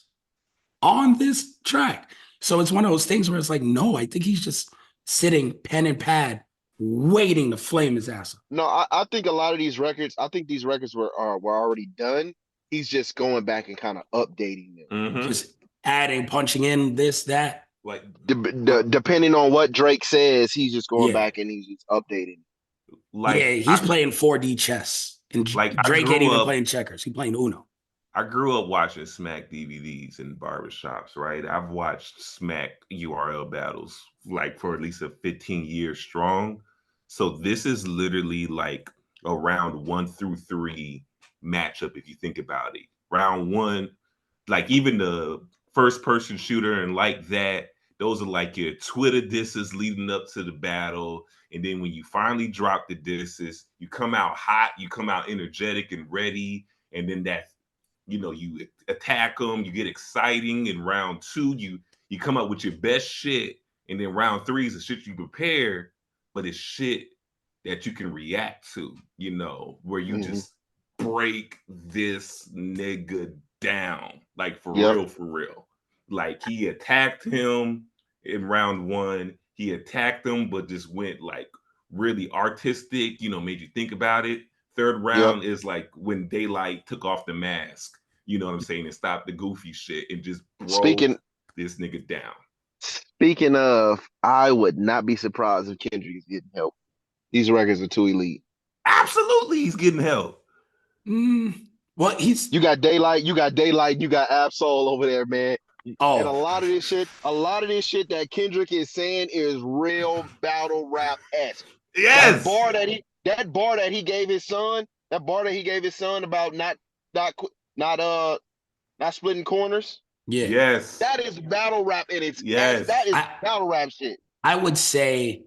on this track. So it's one of those things where it's like, no, I think he's just sitting pen and pad, waiting to flame his ass up. No, I think a lot of these records, I think these records were already done. He's just going back and kind of updating them. Mm-hmm. Just adding, punching in this, that. Like, Depending on what Drake says, he's just going Yeah. back and he's just updating. Yeah, like he's playing 4D chess. And I Drake ain't grew even up playing checkers. He's playing Uno. I grew up watching Smack DVDs in barbershops, right? I've watched Smack URL battles like for at least a 15 years strong. So this is literally like a round 1 through 3 matchup if you think about it. Round 1, like even the first person shooter and like that, those are like your Twitter disses leading up to the battle. And then when you finally drop the disses, you come out hot, you come out energetic and ready. And then you attack them, you get exciting. In round 2, you come up with your best shit. And then round 3 is the shit you prepare, but it's shit that you can react to, where you Mhm. just break this nigga down, like for Yep. real, for real. Like he attacked him in round 1. He attacked him, but just went like really artistic, made you think about it. Third Yep. round is like when Daylight took off the mask, you know what I'm saying, and stopped the goofy shit and just broke Speaking this nigga down. speaking of, I would not be surprised if Kendrick is getting help. These records are too elite. Absolutely, he's getting help. Well, he's You got Daylight, you got Absol over there, man. And oh a lot of this shit that Kendrick is saying is real battle rap esque. That Yes. bar that he gave his son, about not not splitting corners. yeah. Yes. That is battle rap in its that Yes. is I battle rap shit. I would say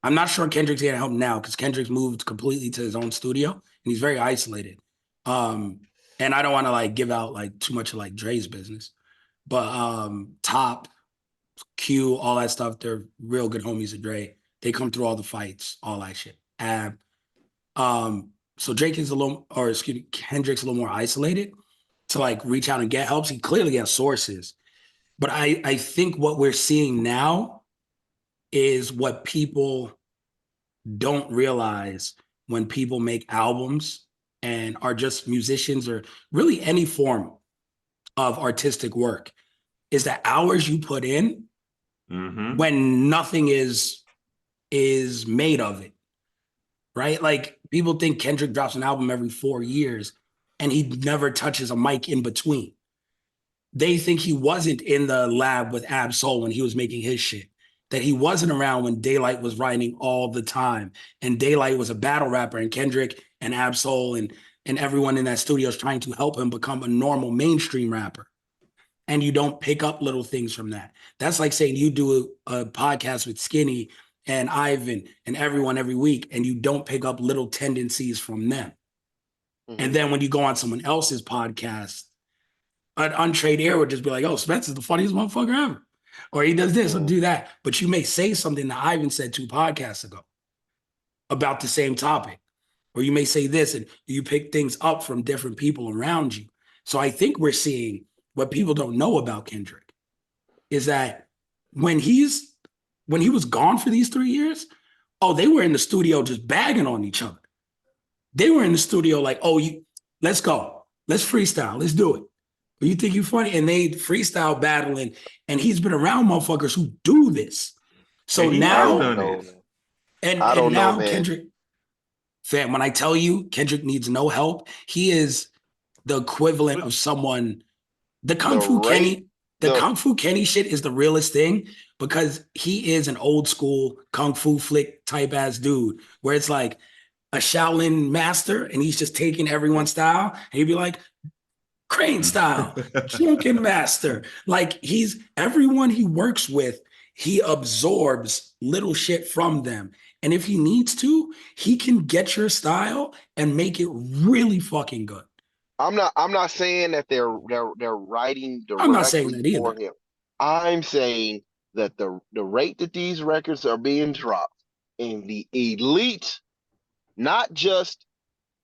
I'm not sure Kendrick's gonna help now because Kendrick's moved completely to his own studio and he's very isolated. And I don't want to like give out like too much of like Dre's business, but Top, Q, all that stuff, they're real good homies of Dre. They come through all the fights, all that shit. Ab. So Drake is Kendrick's a little more isolated to like reach out and get helps. He clearly has sources. But I think what we're seeing now is what people don't realize when people make albums and are just musicians or really any form of artistic work is the hours you put in when nothing is made of it, right? Like people think Kendrick drops an album every 4 years and he never touches a mic in between. They think he wasn't in the lab with Ab Soul when he was making his shit, that he wasn't around when Daylight was writing all the time. And Daylight was a battle rapper, and Kendrick and Ab Soul and everyone in that studio is trying to help him become a normal mainstream rapper. And you don't pick up little things from that. That's like saying you do a podcast with Skinny and Ivan and everyone every week, and you don't pick up little tendencies from them. And then when you go on someone else's podcast, an untrained ear would just be like, oh, Spence is the funniest motherfucker ever. Or he does this or do that. But you may say something that Ivan said 2 podcasts ago about the same topic. Or you may say this and you pick things up from different people around you. So I think we're seeing what people don't know about Kendrick is that when he was gone for these 3 years, oh, they were in the studio just bagging on each other. They were in the studio like, oh, let's go. Let's freestyle. Let's do it. You think you're funny? And they freestyle battling, and he's been around motherfuckers who do this. So And he has now, done this. I and don't know, now man. Kendrick, Fam, when I tell you Kendrick needs no help, he is the equivalent of someone. The The rate, the the Kung Fu Kenny shit is the realest thing because he is an old school Kung Fu flick type ass dude where it's like a Shaolin master and he's just taking everyone's style. And he'd be like, Crane style, Drunken Master. Like he's everyone he works with, he absorbs little shit from them. And if he needs to, he can get your style and make it really fucking good. I'm not saying that they're writing I'm not saying directly that for either. him. I'm saying that the rate that these records are being dropped in the elite, not just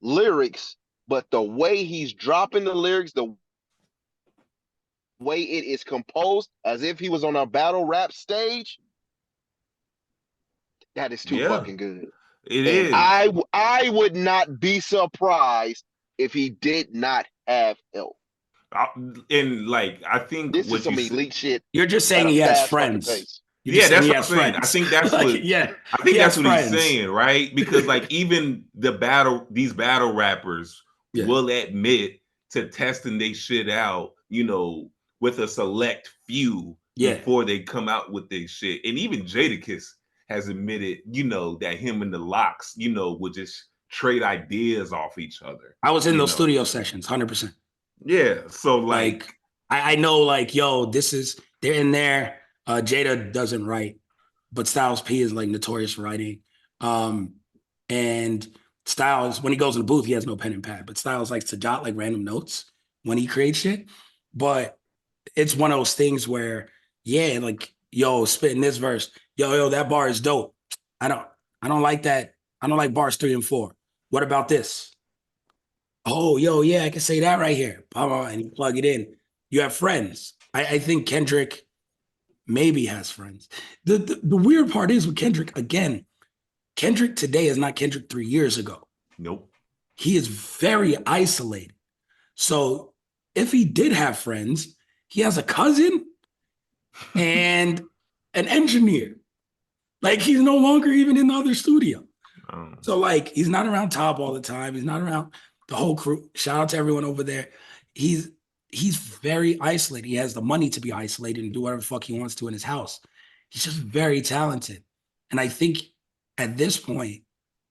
lyrics, but the way he's dropping the lyrics, the way it is composed, as if he was on a battle rap stage, that is too Yeah, fucking good. it And is. I would not be surprised if he did not have help. I, and like I think This is what you some said. elite shit You're just at saying a he has fast fucking friends. pace. You're just Yeah, saying that's he what I'm has saying. I friends. think that's like, what yeah, I he think that's has what he's friends. saying, right? Because like even these battle rappers Yeah. will admit to testing they shit out, with a select few Yeah. before they come out with their shit. And even Jadakiss has admitted, that him and the Locks, would just trade ideas off each other. I was in You those know. studio sessions, 100%. Yeah. So like Like, I know, like, yo, they're in there. Jada doesn't write, but Styles P is like notorious for writing. Um, and Styles, when he goes in the booth, he has no pen and pad, but Styles likes to jot like random notes when he creates shit. But it's one of those things where, yeah, like, yo, spitting this verse, yo, that bar is dope. I don't, I don't like that. I don't like bars 3 and 4. What about this? Oh, yo, yeah, I can say that right here. And you plug it in. You have friends. I think Kendrick maybe has friends. The weird part is with Kendrick, again, Kendrick today is not Kendrick 3 years ago. nope. He is very isolated. So if he did have friends, he has a cousin and an engineer. Like he's no longer even in the other studio. So like he's not around Top all the time. He's not around the whole crew. Shout out to everyone over there. He's very isolated. He has the money to be isolated and do whatever the fuck he wants to in his house. He's just very talented. And I think at this point,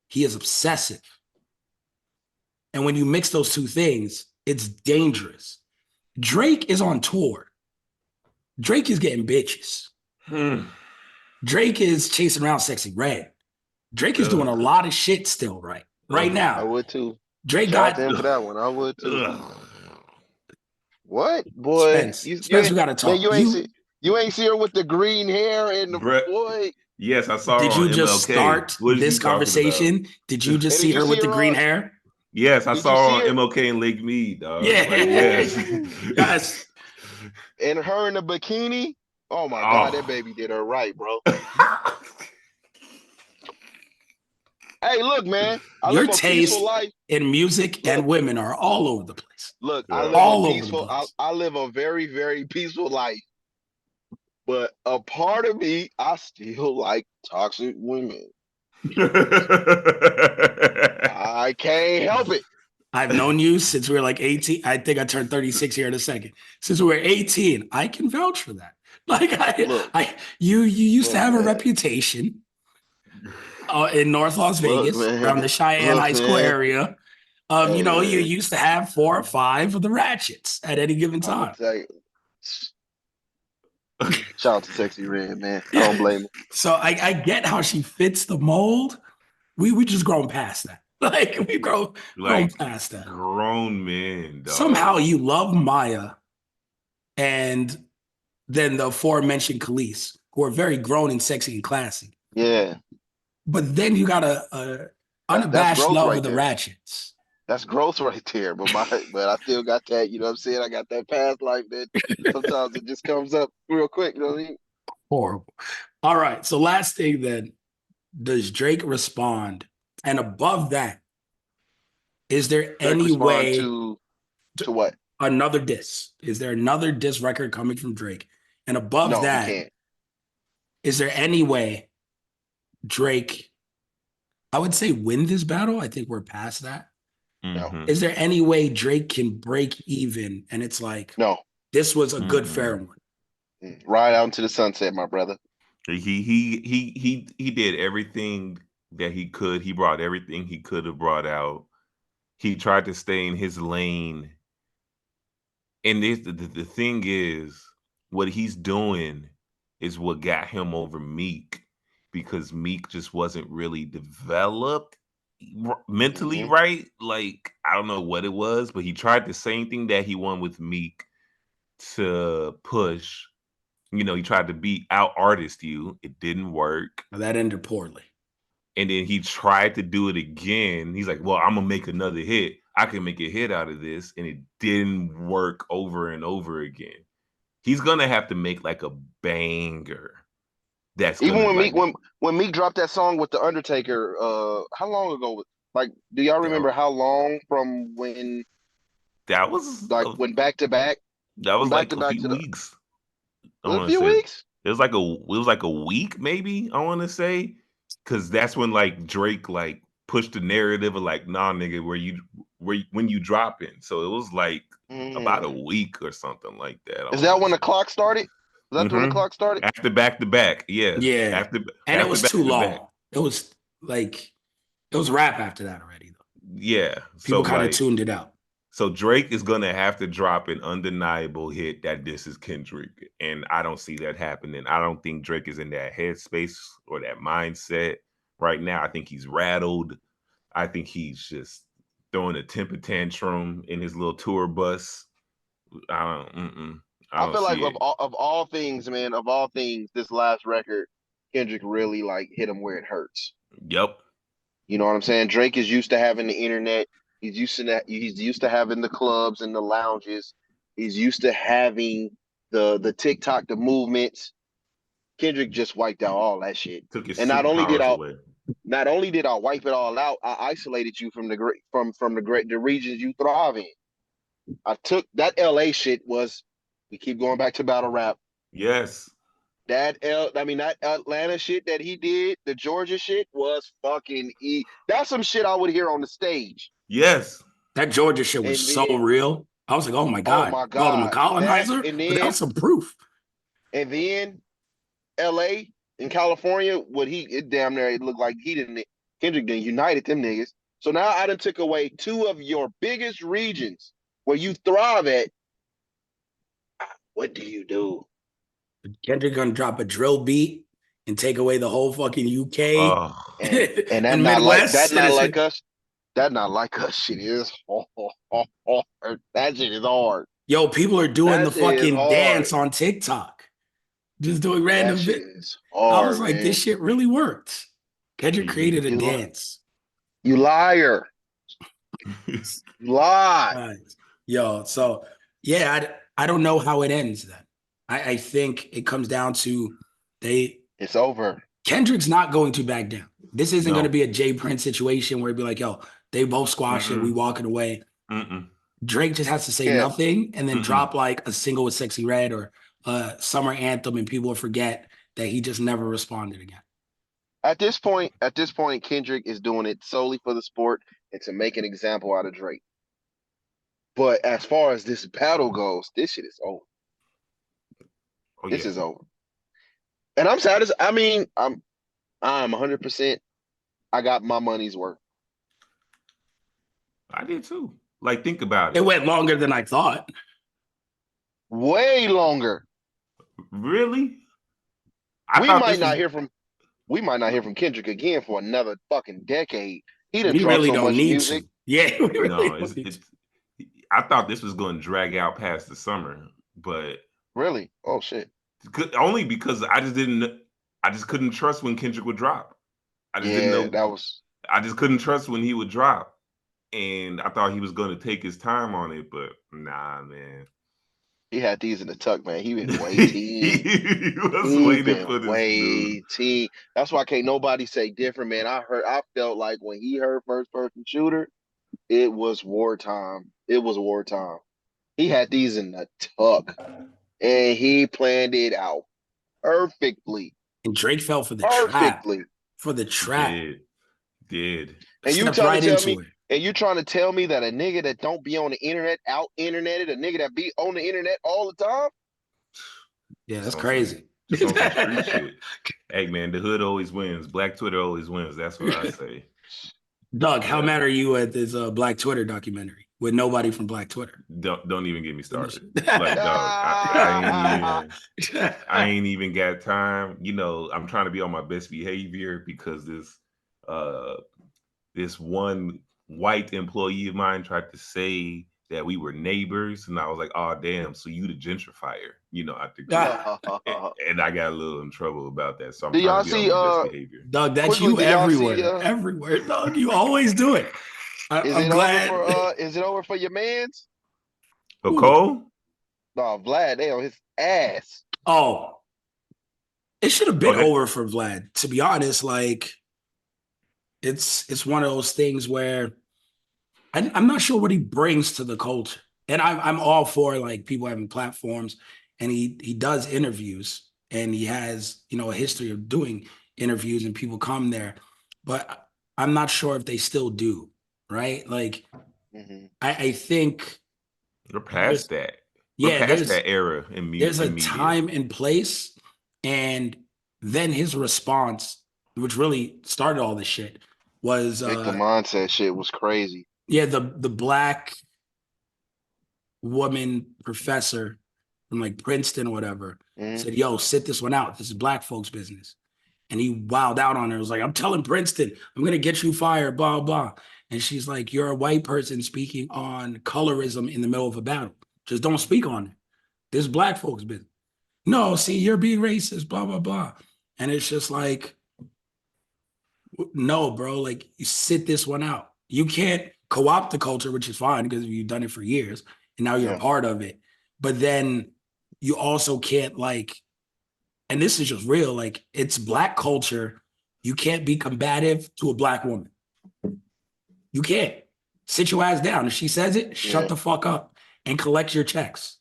he is obsessive. And when you mix those two things, it's dangerous. Drake is on tour. Drake is getting bitches. Drake is chasing around Sexy Red. Drake is doing a lot of shit still right I now. would too. Drake Shout out got to him for that one. I would too. What boy? Spence. You Spence, ain't, we got to man. talk. You ain't see her with the green hair and the Bruh. boy. Yes, I saw her Did on you just MLK. start What is this you talking about? conversation? Did you just And see did you her see with the her green on? hair? Yes, I Did you saw see her on her? MLK and Lake Mead, dog. Yeah. Like, yes. Yes. And her in the bikini. Oh my God, that Oh. baby did her right, bro. Hey, look, man. I Your live a peaceful taste life. in music and Look, women are all over the place. look. I Yeah. live a All over the peaceful. place. I live a very, very peaceful life. But a part of me, I still like toxic women. I can't help it. I've known you since we were like 18. I think I turned 36 here in a second. Since we were 18, I can vouch for that. Like Look, you used to look, have a man. reputation in North Las Look, Vegas, around man. the Cheyenne Look, High School man. area. Hey, You man. used to have 4 or 5 of the ratchets at any given I'm gonna time. tell you. Shout out to Sexy Red, man. I Yeah. don't blame him. So I get how she fits the mold. We just grown past that. Like we grown Like past that. grown men, dog. Somehow you love Maya and then the aforementioned Khalees, who are very grown and sexy and classy. Yeah, But then you got a that's unabashed growth love right of the there. Ratchets. That's growth right there. But I still got that. You know what I'm saying? I got that past life that sometimes it just comes up real quick. You know what I mean? Horrible. All right. So last thing then, does Drake respond? And above that, is there Drake any respond way to what? another diss? Is there another diss record coming from Drake? And above No, he that, can't. is there any way Drake I would say win this battle. I think we're past that. Mhm. Is there any way Drake can break even and it's like No. this was a good Mm-mm. fair one? Ride out into the sunset, my brother. He did everything that he could. He brought everything he could have brought out. He tried to stay in his lane. And the thing is, what he's doing is what got him over Meek, because Meek just wasn't really developed mentally Hmm. right. Like, I don't know what it was, but he tried the same thing that he won with Meek to push. He tried to beat out artist you. It didn't work. Now, that ended poorly. And then he tried to do it again. He's like, well, I'm gonna make another hit. I can make a hit out of this. And it didn't work over and over again. He's gonna have to make like a banger that's Even gonna when like Meek dropped that song with the Undertaker, how long ago? Like, do y'all that, remember how long from when, that was like, when back to back, that from was back like to a back few to the weeks. I was it a want to few say weeks? it was like a week, maybe. I want to say, because that's when like Drake like pushed the narrative of like, nah, nigga, when you dropping. So it was like about a Mm. week or something like that. I Is want that to when say. the clock started? Was that when the clock started? After back to back, yeah. Yeah. After And it after was back too to back, long. It was like it was rap after that already, though. yeah. People So kind of like, tuned it out. so Drake is gonna have to drop an undeniable hit that this is Kendrick, and I don't see that happening. I don't think Drake is in that headspace or that mindset right now. I think he's rattled. I think he's just throwing a temper tantrum in his little tour bus. I I don't feel like see it. of all things, man, of all things, this last record, Kendrick really like hit him where it hurts. Yep. You know what I'm saying? Drake is used to having the internet. He's used to that. He's used to having the clubs and the lounges. He's used to having the TikTok, the movements. Kendrick just wiped out all that shit. Took his And superpowers away. not only did I wipe it all out, I isolated you from the great from the regions you thrive in. I took that LA shit was. We keep going back to battle rap. Yes. That Atlanta shit that he did, the Georgia shit was fucking That's some shit I would hear on the stage. Yes. That Georgia shit was And so then, real. I was like, oh my oh God, my called him a God, colonizer, but that was some proof. and then LA in California, it damn near it looked like Kendrick done united them niggas. So now I done took away two of your biggest regions where you thrive at. What do you do? Kendrick gonna drop a drill beat and take away the whole fucking UK Oh, And and Midwest. us. That not like us shit is hard. That shit is hard. Yo, people are doing the That shit is fucking hard. dance on TikTok, just doing That random. shit is I was hard, like, this man. shit really worked. Kendrick he created a You dance. you liar. You lie. Right. Yo, so yeah, I don't know how it ends then. I think it comes down to they It's over. Kendrick's not going to back down. This isn't going to No. be a Jay Prince situation where it'd be like, yo, they both squash it, we Mm-mm. walking away. Mm-mm. Drake just has to say Yeah. nothing and then Mm-mm. drop like a single with Sexy Red or a summer anthem, and people will forget that he just never responded again. At this point, Kendrick is doing it solely for the sport and to make an example out of Drake. But as far as this battle goes, this shit is over. Oh This yeah. is over. And I'm satisfied. I mean, I'm 100%. I got my money's worth. I did too. Like, think about It it. went longer than I thought. Way longer. Really? I We thought might this not was hear from we might not hear from Kendrick again for another fucking decade. He done We dropped really so don't much need music. to. Yeah, we really no, don't need it's to. I thought this was going to drag out past the summer, but Really? Oh shit. only because I just couldn't trust when Kendrick would drop. I just didn't Yeah, know. that was I just couldn't trust when he would drop. And I thought he was going to take his time on it, but nah, man. he had these in the tuck, man. He been waiting. He was He waiting been for this dude. waiting. That's why can't nobody say different, man. I felt like when he heard first person shooter, it was wartime. It was wartime. He had these in the tuck and he planned it out perfectly. And Drake fell for the trap. Perfectly. For the He trap. did. Did. And you Stepped trying right to tell into me, it. and you trying to tell me that a nigga that don't be on the internet, out interneted, a nigga that be on the internet all the time? Yeah, that's Just on some, crazy. just on some street shit. Hey man, the hood always wins. Black Twitter always wins. That's what I say. Doug, how Yeah. mad are you at this Black Twitter documentary with nobody from Black Twitter? Don't even get me started. Initially. Like, dog, I ain't even got time. You know, I'm trying to be on my best behavior because uh this one white employee of mine tried to say that we were neighbors, and I was like, "Oh, damn! So you the gentrifier?" You know, at the group, and I got a little in trouble about that. So I'm Do trying y'all to be on see my best behavior. Doug, that's quickly, you do y'all see everywhere. Everywhere, Doug. You always do it. is I'm it over glad. for is it over for your mans? But Ooh. Cole, No, Vlad, they on his ass. Oh, it should have been that, over for Vlad. To be honest, like it's one of those things where I'm not sure what he brings to the culture, and I'm all for like people having platforms, and he does interviews, and he has a history of doing interviews, and people come there, but I'm not sure if they still do, right? Like Mhm. I think we're past there's that. We're yeah past there's that era in there's a media. time and place, and then his response, which really started all this shit, was Victim mindset shit was crazy. yeah, the black woman professor from like Princeton or whatever Mhm. said, "Yo, sit this one out. This is black folks' business." And he wowed out on her. It was like, "I'm telling Princeton, I'm gonna get you fired, blah blah." And she's like, "You're a white person speaking on colorism in the middle of a battle. Just don't speak on it. This is black folks' business." No, see, you're being racist, blah blah blah. And it's just like, no, bro, like you sit this one out. You can't co-opt the culture, which is fine because you've done it for years and now you're a Yeah. part of it. But then you also can't like, and this is just real, like it's black culture. You can't be combative to a black woman. You can't. Sit your ass down. If she says it, shut Yeah. the fuck up and collect your checks.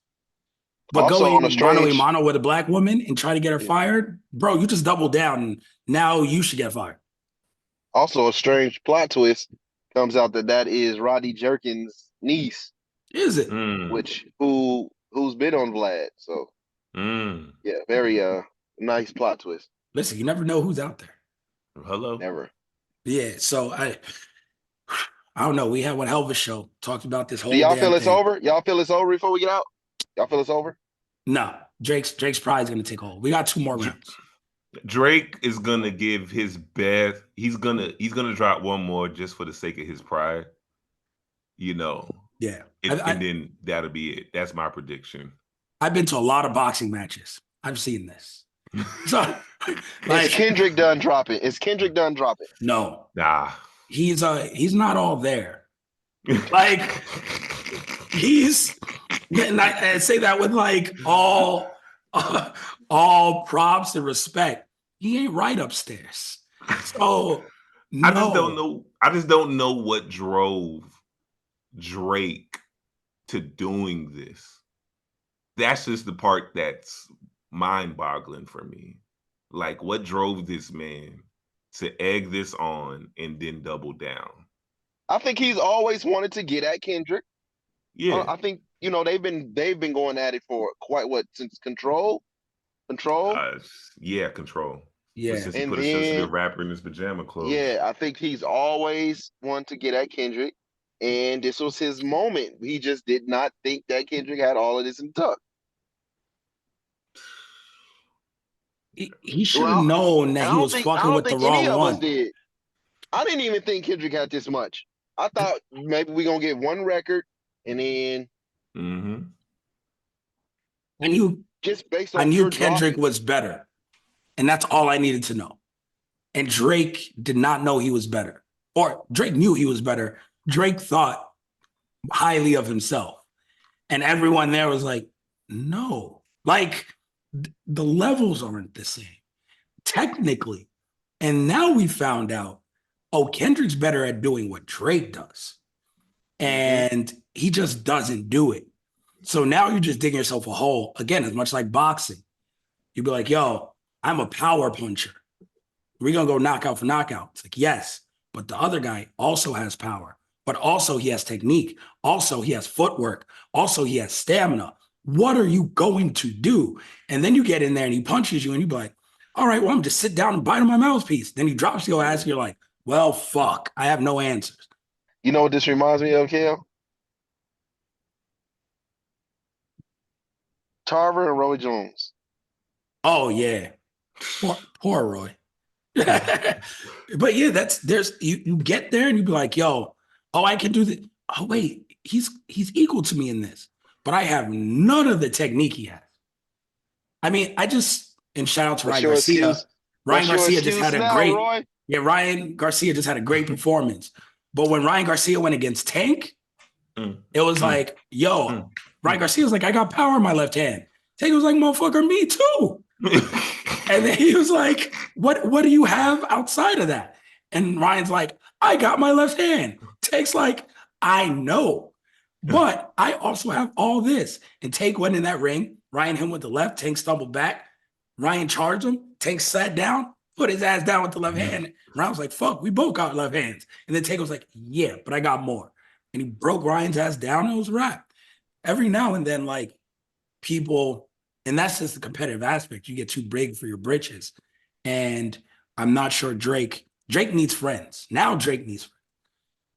But Also going on a mano a strange, mano with a black woman and try to get her yeah. fired, bro, you just double down and now you should get fired. Also a strange plot twist comes out that is Rodney Jerkins' niece, Is it? which who's been on Vlad. So Mm. yeah, very nice plot twist. Listen, you never know who's out there. Hello. Never. Yeah, so I don't know. We had one hell of a show. Talked about this Do whole y'all damn feel it's thing. over? Y'all feel it's over before we get out? Y'all feel it's over? No, Drake's pride is gonna take hold. We got 2 more rounds. Drake is gonna give his best. He's gonna drop one more just for the sake of his pride. You know, Yeah, and then that'll be it. That's my prediction. I've been to a lot of boxing matches. I've seen this. So, like, Is Kendrick done dropping? Is Kendrick done dropping? no, Nah. he's not all there. Like he's, and I say that with like all props and respect. He ain't right upstairs. So no. I just don't know what drove Drake to doing this. That's just the part that's mind-boggling for me. Like, what drove this man to egg this on and then double down? I think he's always wanted to get at Kendrick. Yeah. I think they've been going at it for quite what since Control. Yeah, Control. Yeah. Since he And put a then sensitive rapper in his pajama clothes. yeah, I think he's always wanted to get at Kendrick, and this was his moment. He just did not think that Kendrick had all of this in tuck. He should have known that he was I fucking don't with the think any wrong of us one. did. I didn't even think Kendrick had this much. I thought maybe we're gonna get one record and then just based I on knew pure Kendrick dropping. was better. And that's all I needed to know. And Drake did not know he was better. Or Drake knew he was better. Drake thought highly of himself. And everyone there was like, no. Like, the levels aren't the same, technically. And now we found out, oh, Kendrick's better at doing what Drake does. And he just doesn't do it. So now you're just digging yourself a hole. Again, as much like boxing. You'd be like, yo, I'm a power puncher. We're going to go knockout for knockout. It's like, yes, but the other guy also has power, but also he has technique. Also, he has footwork. Also, he has stamina. What are you going to do? And then you get in there and he punches you and you be like, all right, well, I'm just sit down and bite on my mouthpiece. Then he drops your ass and you're like, well, fuck, I have no answers. You know what this reminds me of, Kel? Tarver and Roy Jones. Oh, yeah. Poor Roy. But yeah, there's you get there and you be like, yo, oh, I can do this. Oh, wait, he's equal to me in this, but I have none of the technique he has. I mean, and shout out to What's Ryan your Garcia. excuse? Ryan What's your Garcia just excuse had a now, great, Roy? yeah, Ryan Garcia just had a great performance. But when Ryan Garcia went against Tank, it was like, yo, Ryan Garcia was like, I got power in my left hand. Tank was like, motherfucker, me too. And then he was like, what do you have outside of that? And Ryan's like, I got my left hand. Tank's like, I know, but I also have all this. And Tank went in that ring. Ryan hit with the left. Tank stumbled back. Ryan charged him. Tank sat down, put his ass down with the left hand. Ryan was like, fuck, we both got left hands. And then Tank was like, yeah, but I got more. And he broke Ryan's ass down and it was a wrap. Every now and then, like, people, and that's just the competitive aspect. You get too big for your britches. And I'm not sure Drake needs friends. Now Drake needs friends.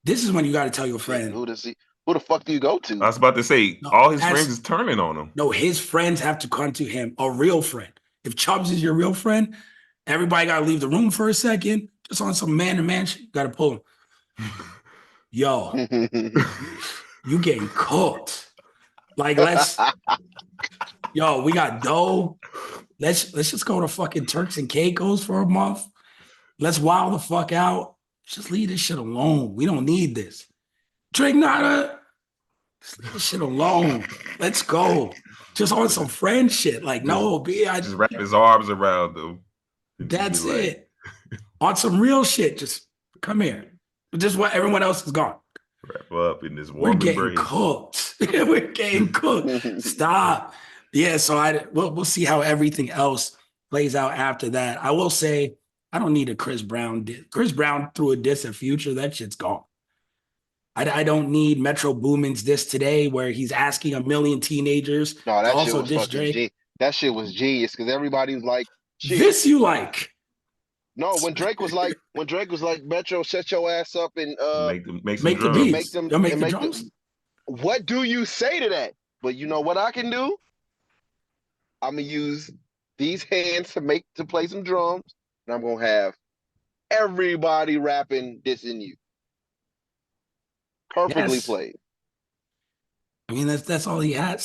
This is when you got to tell your friend. Who the fuck do you go to? I was about to say, all his friends is turning on him. No, his friends have to come to him, a real friend. If Chubbs is your real friend, everybody got to leave the room for a second. Just on some man-to-man shit, you got to pull him. Yo, you getting cooked. Like, we got dough. Let's just go to fucking Turks and Caicos for a month. Let's wild the fuck out. Just leave this shit alone. We don't need this. Drake Nada, just leave this shit alone. Let's go. Just on some friend shit. Like, no, just wrap his arms around them. That's it. On some real shit. Just come here. Just what everyone else is gone. Wrap up in this warm We're embrace. getting cooked. We're getting cooked. Stop. Yeah, so we'll see how everything else plays out after that. I will say, I don't need a Chris Brown diss. Chris Brown threw a diss at Future. That shit's gone. I don't need Metro Boomin's diss today where he's asking a million teenagers No, that to shit also was diss fucking Drake. that shit was genius because everybody was like, shit. This you like. No, when Drake was like, Metro, shut your ass up and make the beats. Make the drums. What do you say to that? But you know what I can do? I'm gonna use these hands to play some drums, and I'm gonna have everybody rapping dissing you. Perfectly played. I mean, that's all he had.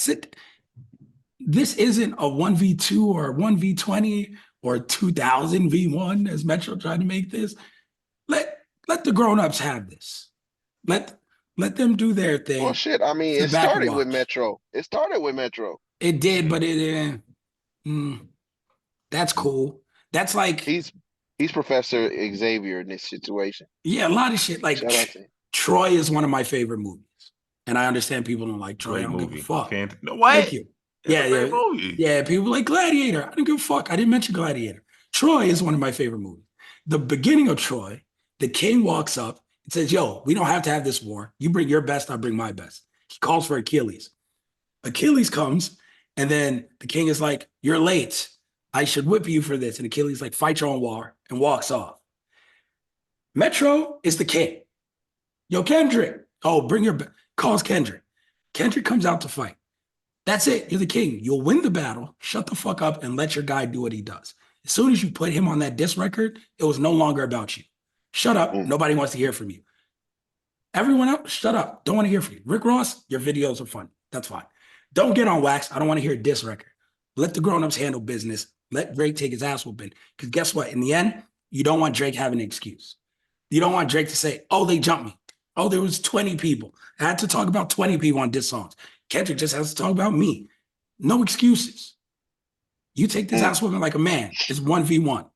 This isn't a 1v2 or a 1v20 or 2000 v1 as Metro tried to make this. Let the grown-ups have this. Let them do their thing. Well, shit. I mean, it started with Metro. It did, but that's cool. That's like he's Professor Xavier in this situation. Yeah, a lot of shit. Like Troy is one of my favorite movies, and I understand people don't like Troy. I don't give a fuck. Thank you. Yeah. People like Gladiator. I don't give a fuck. I didn't mention Gladiator. Troy is one of my favorite movies. The beginning of Troy, the king walks up and says, "Yo, we don't have to have this war. You bring your best, I bring my best." He calls for Achilles. Achilles comes, and then the king is like, "You're late. I should whip you for this." And Achilles like, "Fight your own war," and walks off. Metro is the king. Yo, Kendrick. Oh, calls Kendrick. Kendrick comes out to fight. That's it. You're the king. You'll win the battle. Shut the fuck up and let your guy do what he does. As soon as you put him on that diss record, it was no longer about you. Shut up. Nobody wants to hear from you. Everyone else, shut up. Don't want to hear from you. Rick Ross, your videos are fun. That's fine. Don't get on wax. I don't want to hear a diss record. Let the grown-ups handle business. Let Drake take his ass whooping. Because guess what? In the end, you don't want Drake having an excuse. You don't want Drake to say, "Oh, they jumped me. Oh, there was 20 people. I had to talk about 20 people on diss songs." Kendrick just has to talk about me. No excuses. You take this ass whooping like a man. It's 1v1.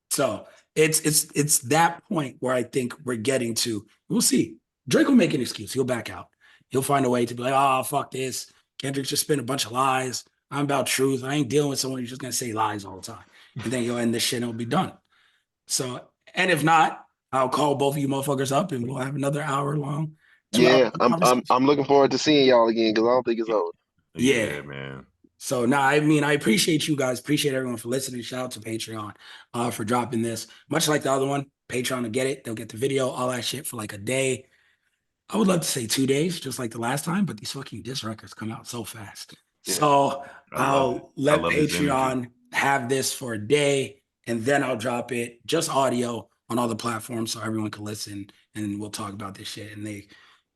So it's that point where I think we're getting to. We'll see. Drake will make an excuse. He'll back out. He'll find a way to be like, "Oh, fuck this. Kendrick just spent a bunch of lies. I'm about truth. I ain't dealing with someone who's just going to say lies all the time." And then he'll end this shit and it'll be done. So And if not, I'll call both of you motherfuckers up and we'll have another hour long, 2 hour Yeah, conversation. I'm looking forward to seeing y'all again because I don't think it's over. Yeah. Man. So now, I mean, I appreciate you guys. Appreciate everyone for listening. Shout out to Patreon for dropping this. Much like the other one, Patreon will get it. They'll get the video, all that shit for like a day. I would love to say 2 days, just like the last time, but these fucking disc records come out so fast. Yeah. So I love it. I'll I let love this energy. Patreon have this for a day, and then I'll drop it just audio on all the platforms so everyone can listen, and we'll talk about this shit. And they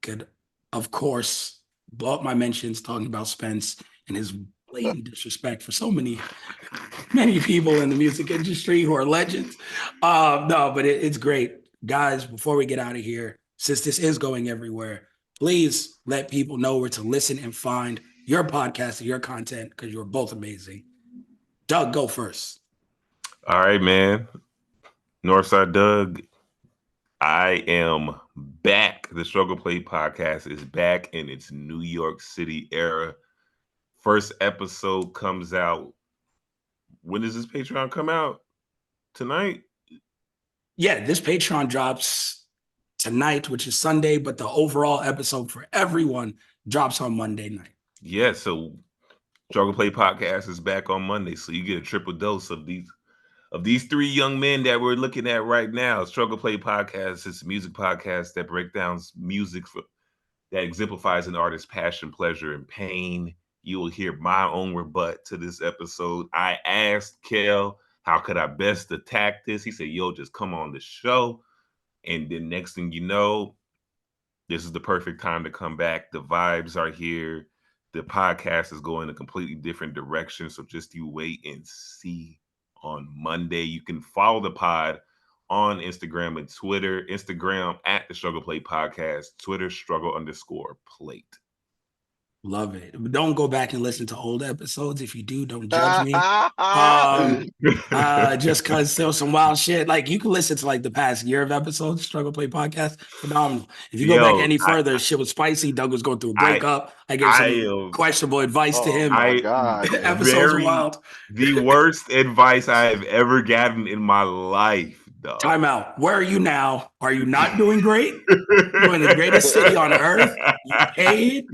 could, of course, blow up my mentions talking about Spence and his blatant disrespect for so many people in the music industry who are legends. No, but it's great. Guys, before we get out of here, since this is going everywhere, please let people know where to listen and find your podcast and your content because you're both amazing. Doug, go first. All right, man. Northside Doug, I am back. The Struggle Play podcast is back in its New York City era. First episode comes out. When does this Patreon come out? Tonight? Yeah, this Patreon drops tonight, which is Sunday, but the overall episode for everyone drops on Monday night. Yeah, so Struggle Play podcast is back on Monday. So you get a triple dose of these three young men that we're looking at right now. Struggle Play podcast is a music podcast that breaks down music that exemplifies an artist's passion, pleasure, and pain. You will hear my own rebut to this episode. I asked Kel, how could I best attack this? He said, yo, just come on the show. And then next thing you know, this is the perfect time to come back. The vibes are here. The podcast is going a completely different direction. So just you wait and see on Monday. You can follow the pod on Instagram and Twitter. Instagram at the Struggle Plate Podcast. Twitter struggle_plate. Love it. Don't go back and listen to old episodes. If you do, don't judge me. Just because there was some wild shit. Like you can listen to like the past year of episodes, Struggle Play Podcast, phenomenal. If you go back any further, shit was spicy. Doug was going through a breakup. I gave some questionable advice to him. My God, episodes are wild. The worst advice I have ever gotten in my life. Dog. Time out. Where are you now? Are you not doing great? You're in the greatest city on earth. You paid.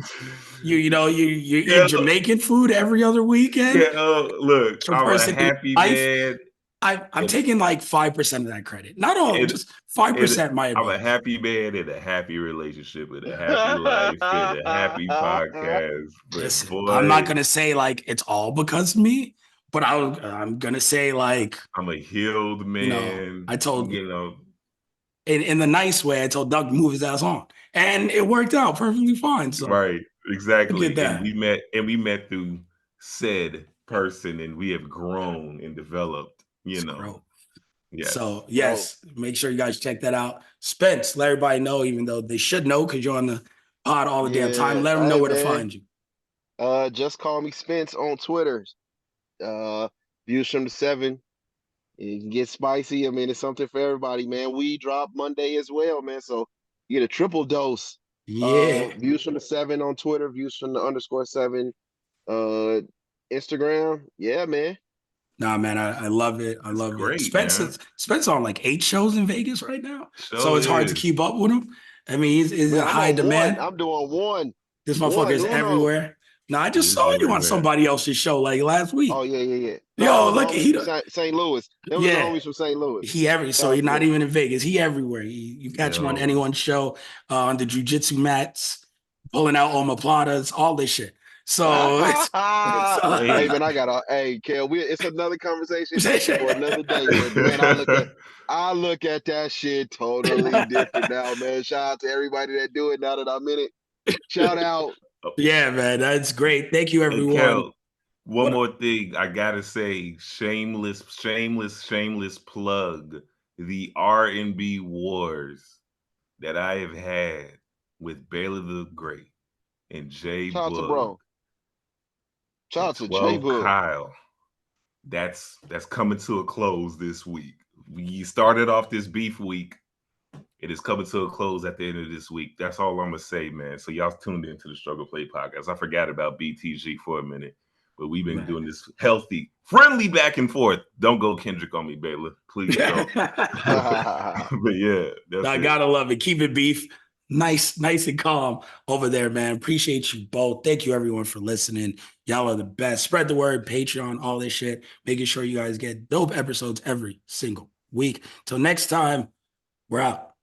You eat Jamaican food every other weekend. Yeah, look, I'm a happy man. I'm taking like 5% of that credit. Not all, just 5% my advice. I'm a happy man in a happy relationship, with a happy life, and a happy podcast. But listen, boy, I'm not gonna say like it's all because of me, but I'm gonna say like I'm a healed man. I told in the nice way, I told Doug to move his ass on, and it worked out perfectly fine. So right, exactly. And we met through said person, and we have grown and developed. Yes. So yes, make sure you guys check that out. Spence, let everybody know, even though they should know because you're on the pod all the damn time. Let them know where to find you. Just call me Spence on Twitter. Views from the 7. It can get spicy. I mean, it's something for everybody, man. We drop Monday as well, man. So you get a triple dose. Yeah. Views from the 7 on Twitter. Views from the _7. Instagram. Yeah, man. Nah, man, I love it. I love great, it. Spence on like 8 shows in Vegas right now. So it's hard to keep up with him. I mean, he's in high demand. I'm doing one. This motherfucker is everywhere. No, I just saw you on somebody else's show like last week. Oh, yeah. Yo, look, he St. Louis. Them was the homies from St. Louis. So he's not even in Vegas. He everywhere. You catch him on anyone's show, on the jiu-jitsu mats, pulling out omoplatas, all this shit. So hey man, Kel, it's another conversation for another day. But man, I look at that shit totally different now, man. Shout out to everybody that do it now that I'm in it. Shout out. Yeah, man, that's great. Thank you, everyone. Hey, Kel, one more thing I gotta say, shameless plug. The R&B wars that I have had with Baylor the Great and Jay Shout Bug. out to bro. Shout out to Jay Bug. Kyle. That's coming to a close this week. We started off this beef week. It is coming to a close at the end of this week. That's all I'm gonna say, man. So y'all tuned into the Struggle Play podcast. I forgot about BTG for a minute. But we've been Man. doing this healthy, friendly back and forth. Don't go Kendrick on me, Baylor. Please don't. But yeah, that's I it. gotta love it. Keep it beef. Nice and calm over there, man. Appreciate you both. Thank you, everyone, for listening. Y'all are the best. Spread the word, Patreon, all this shit. Making sure you guys get dope episodes every single week. Till next time, we're out.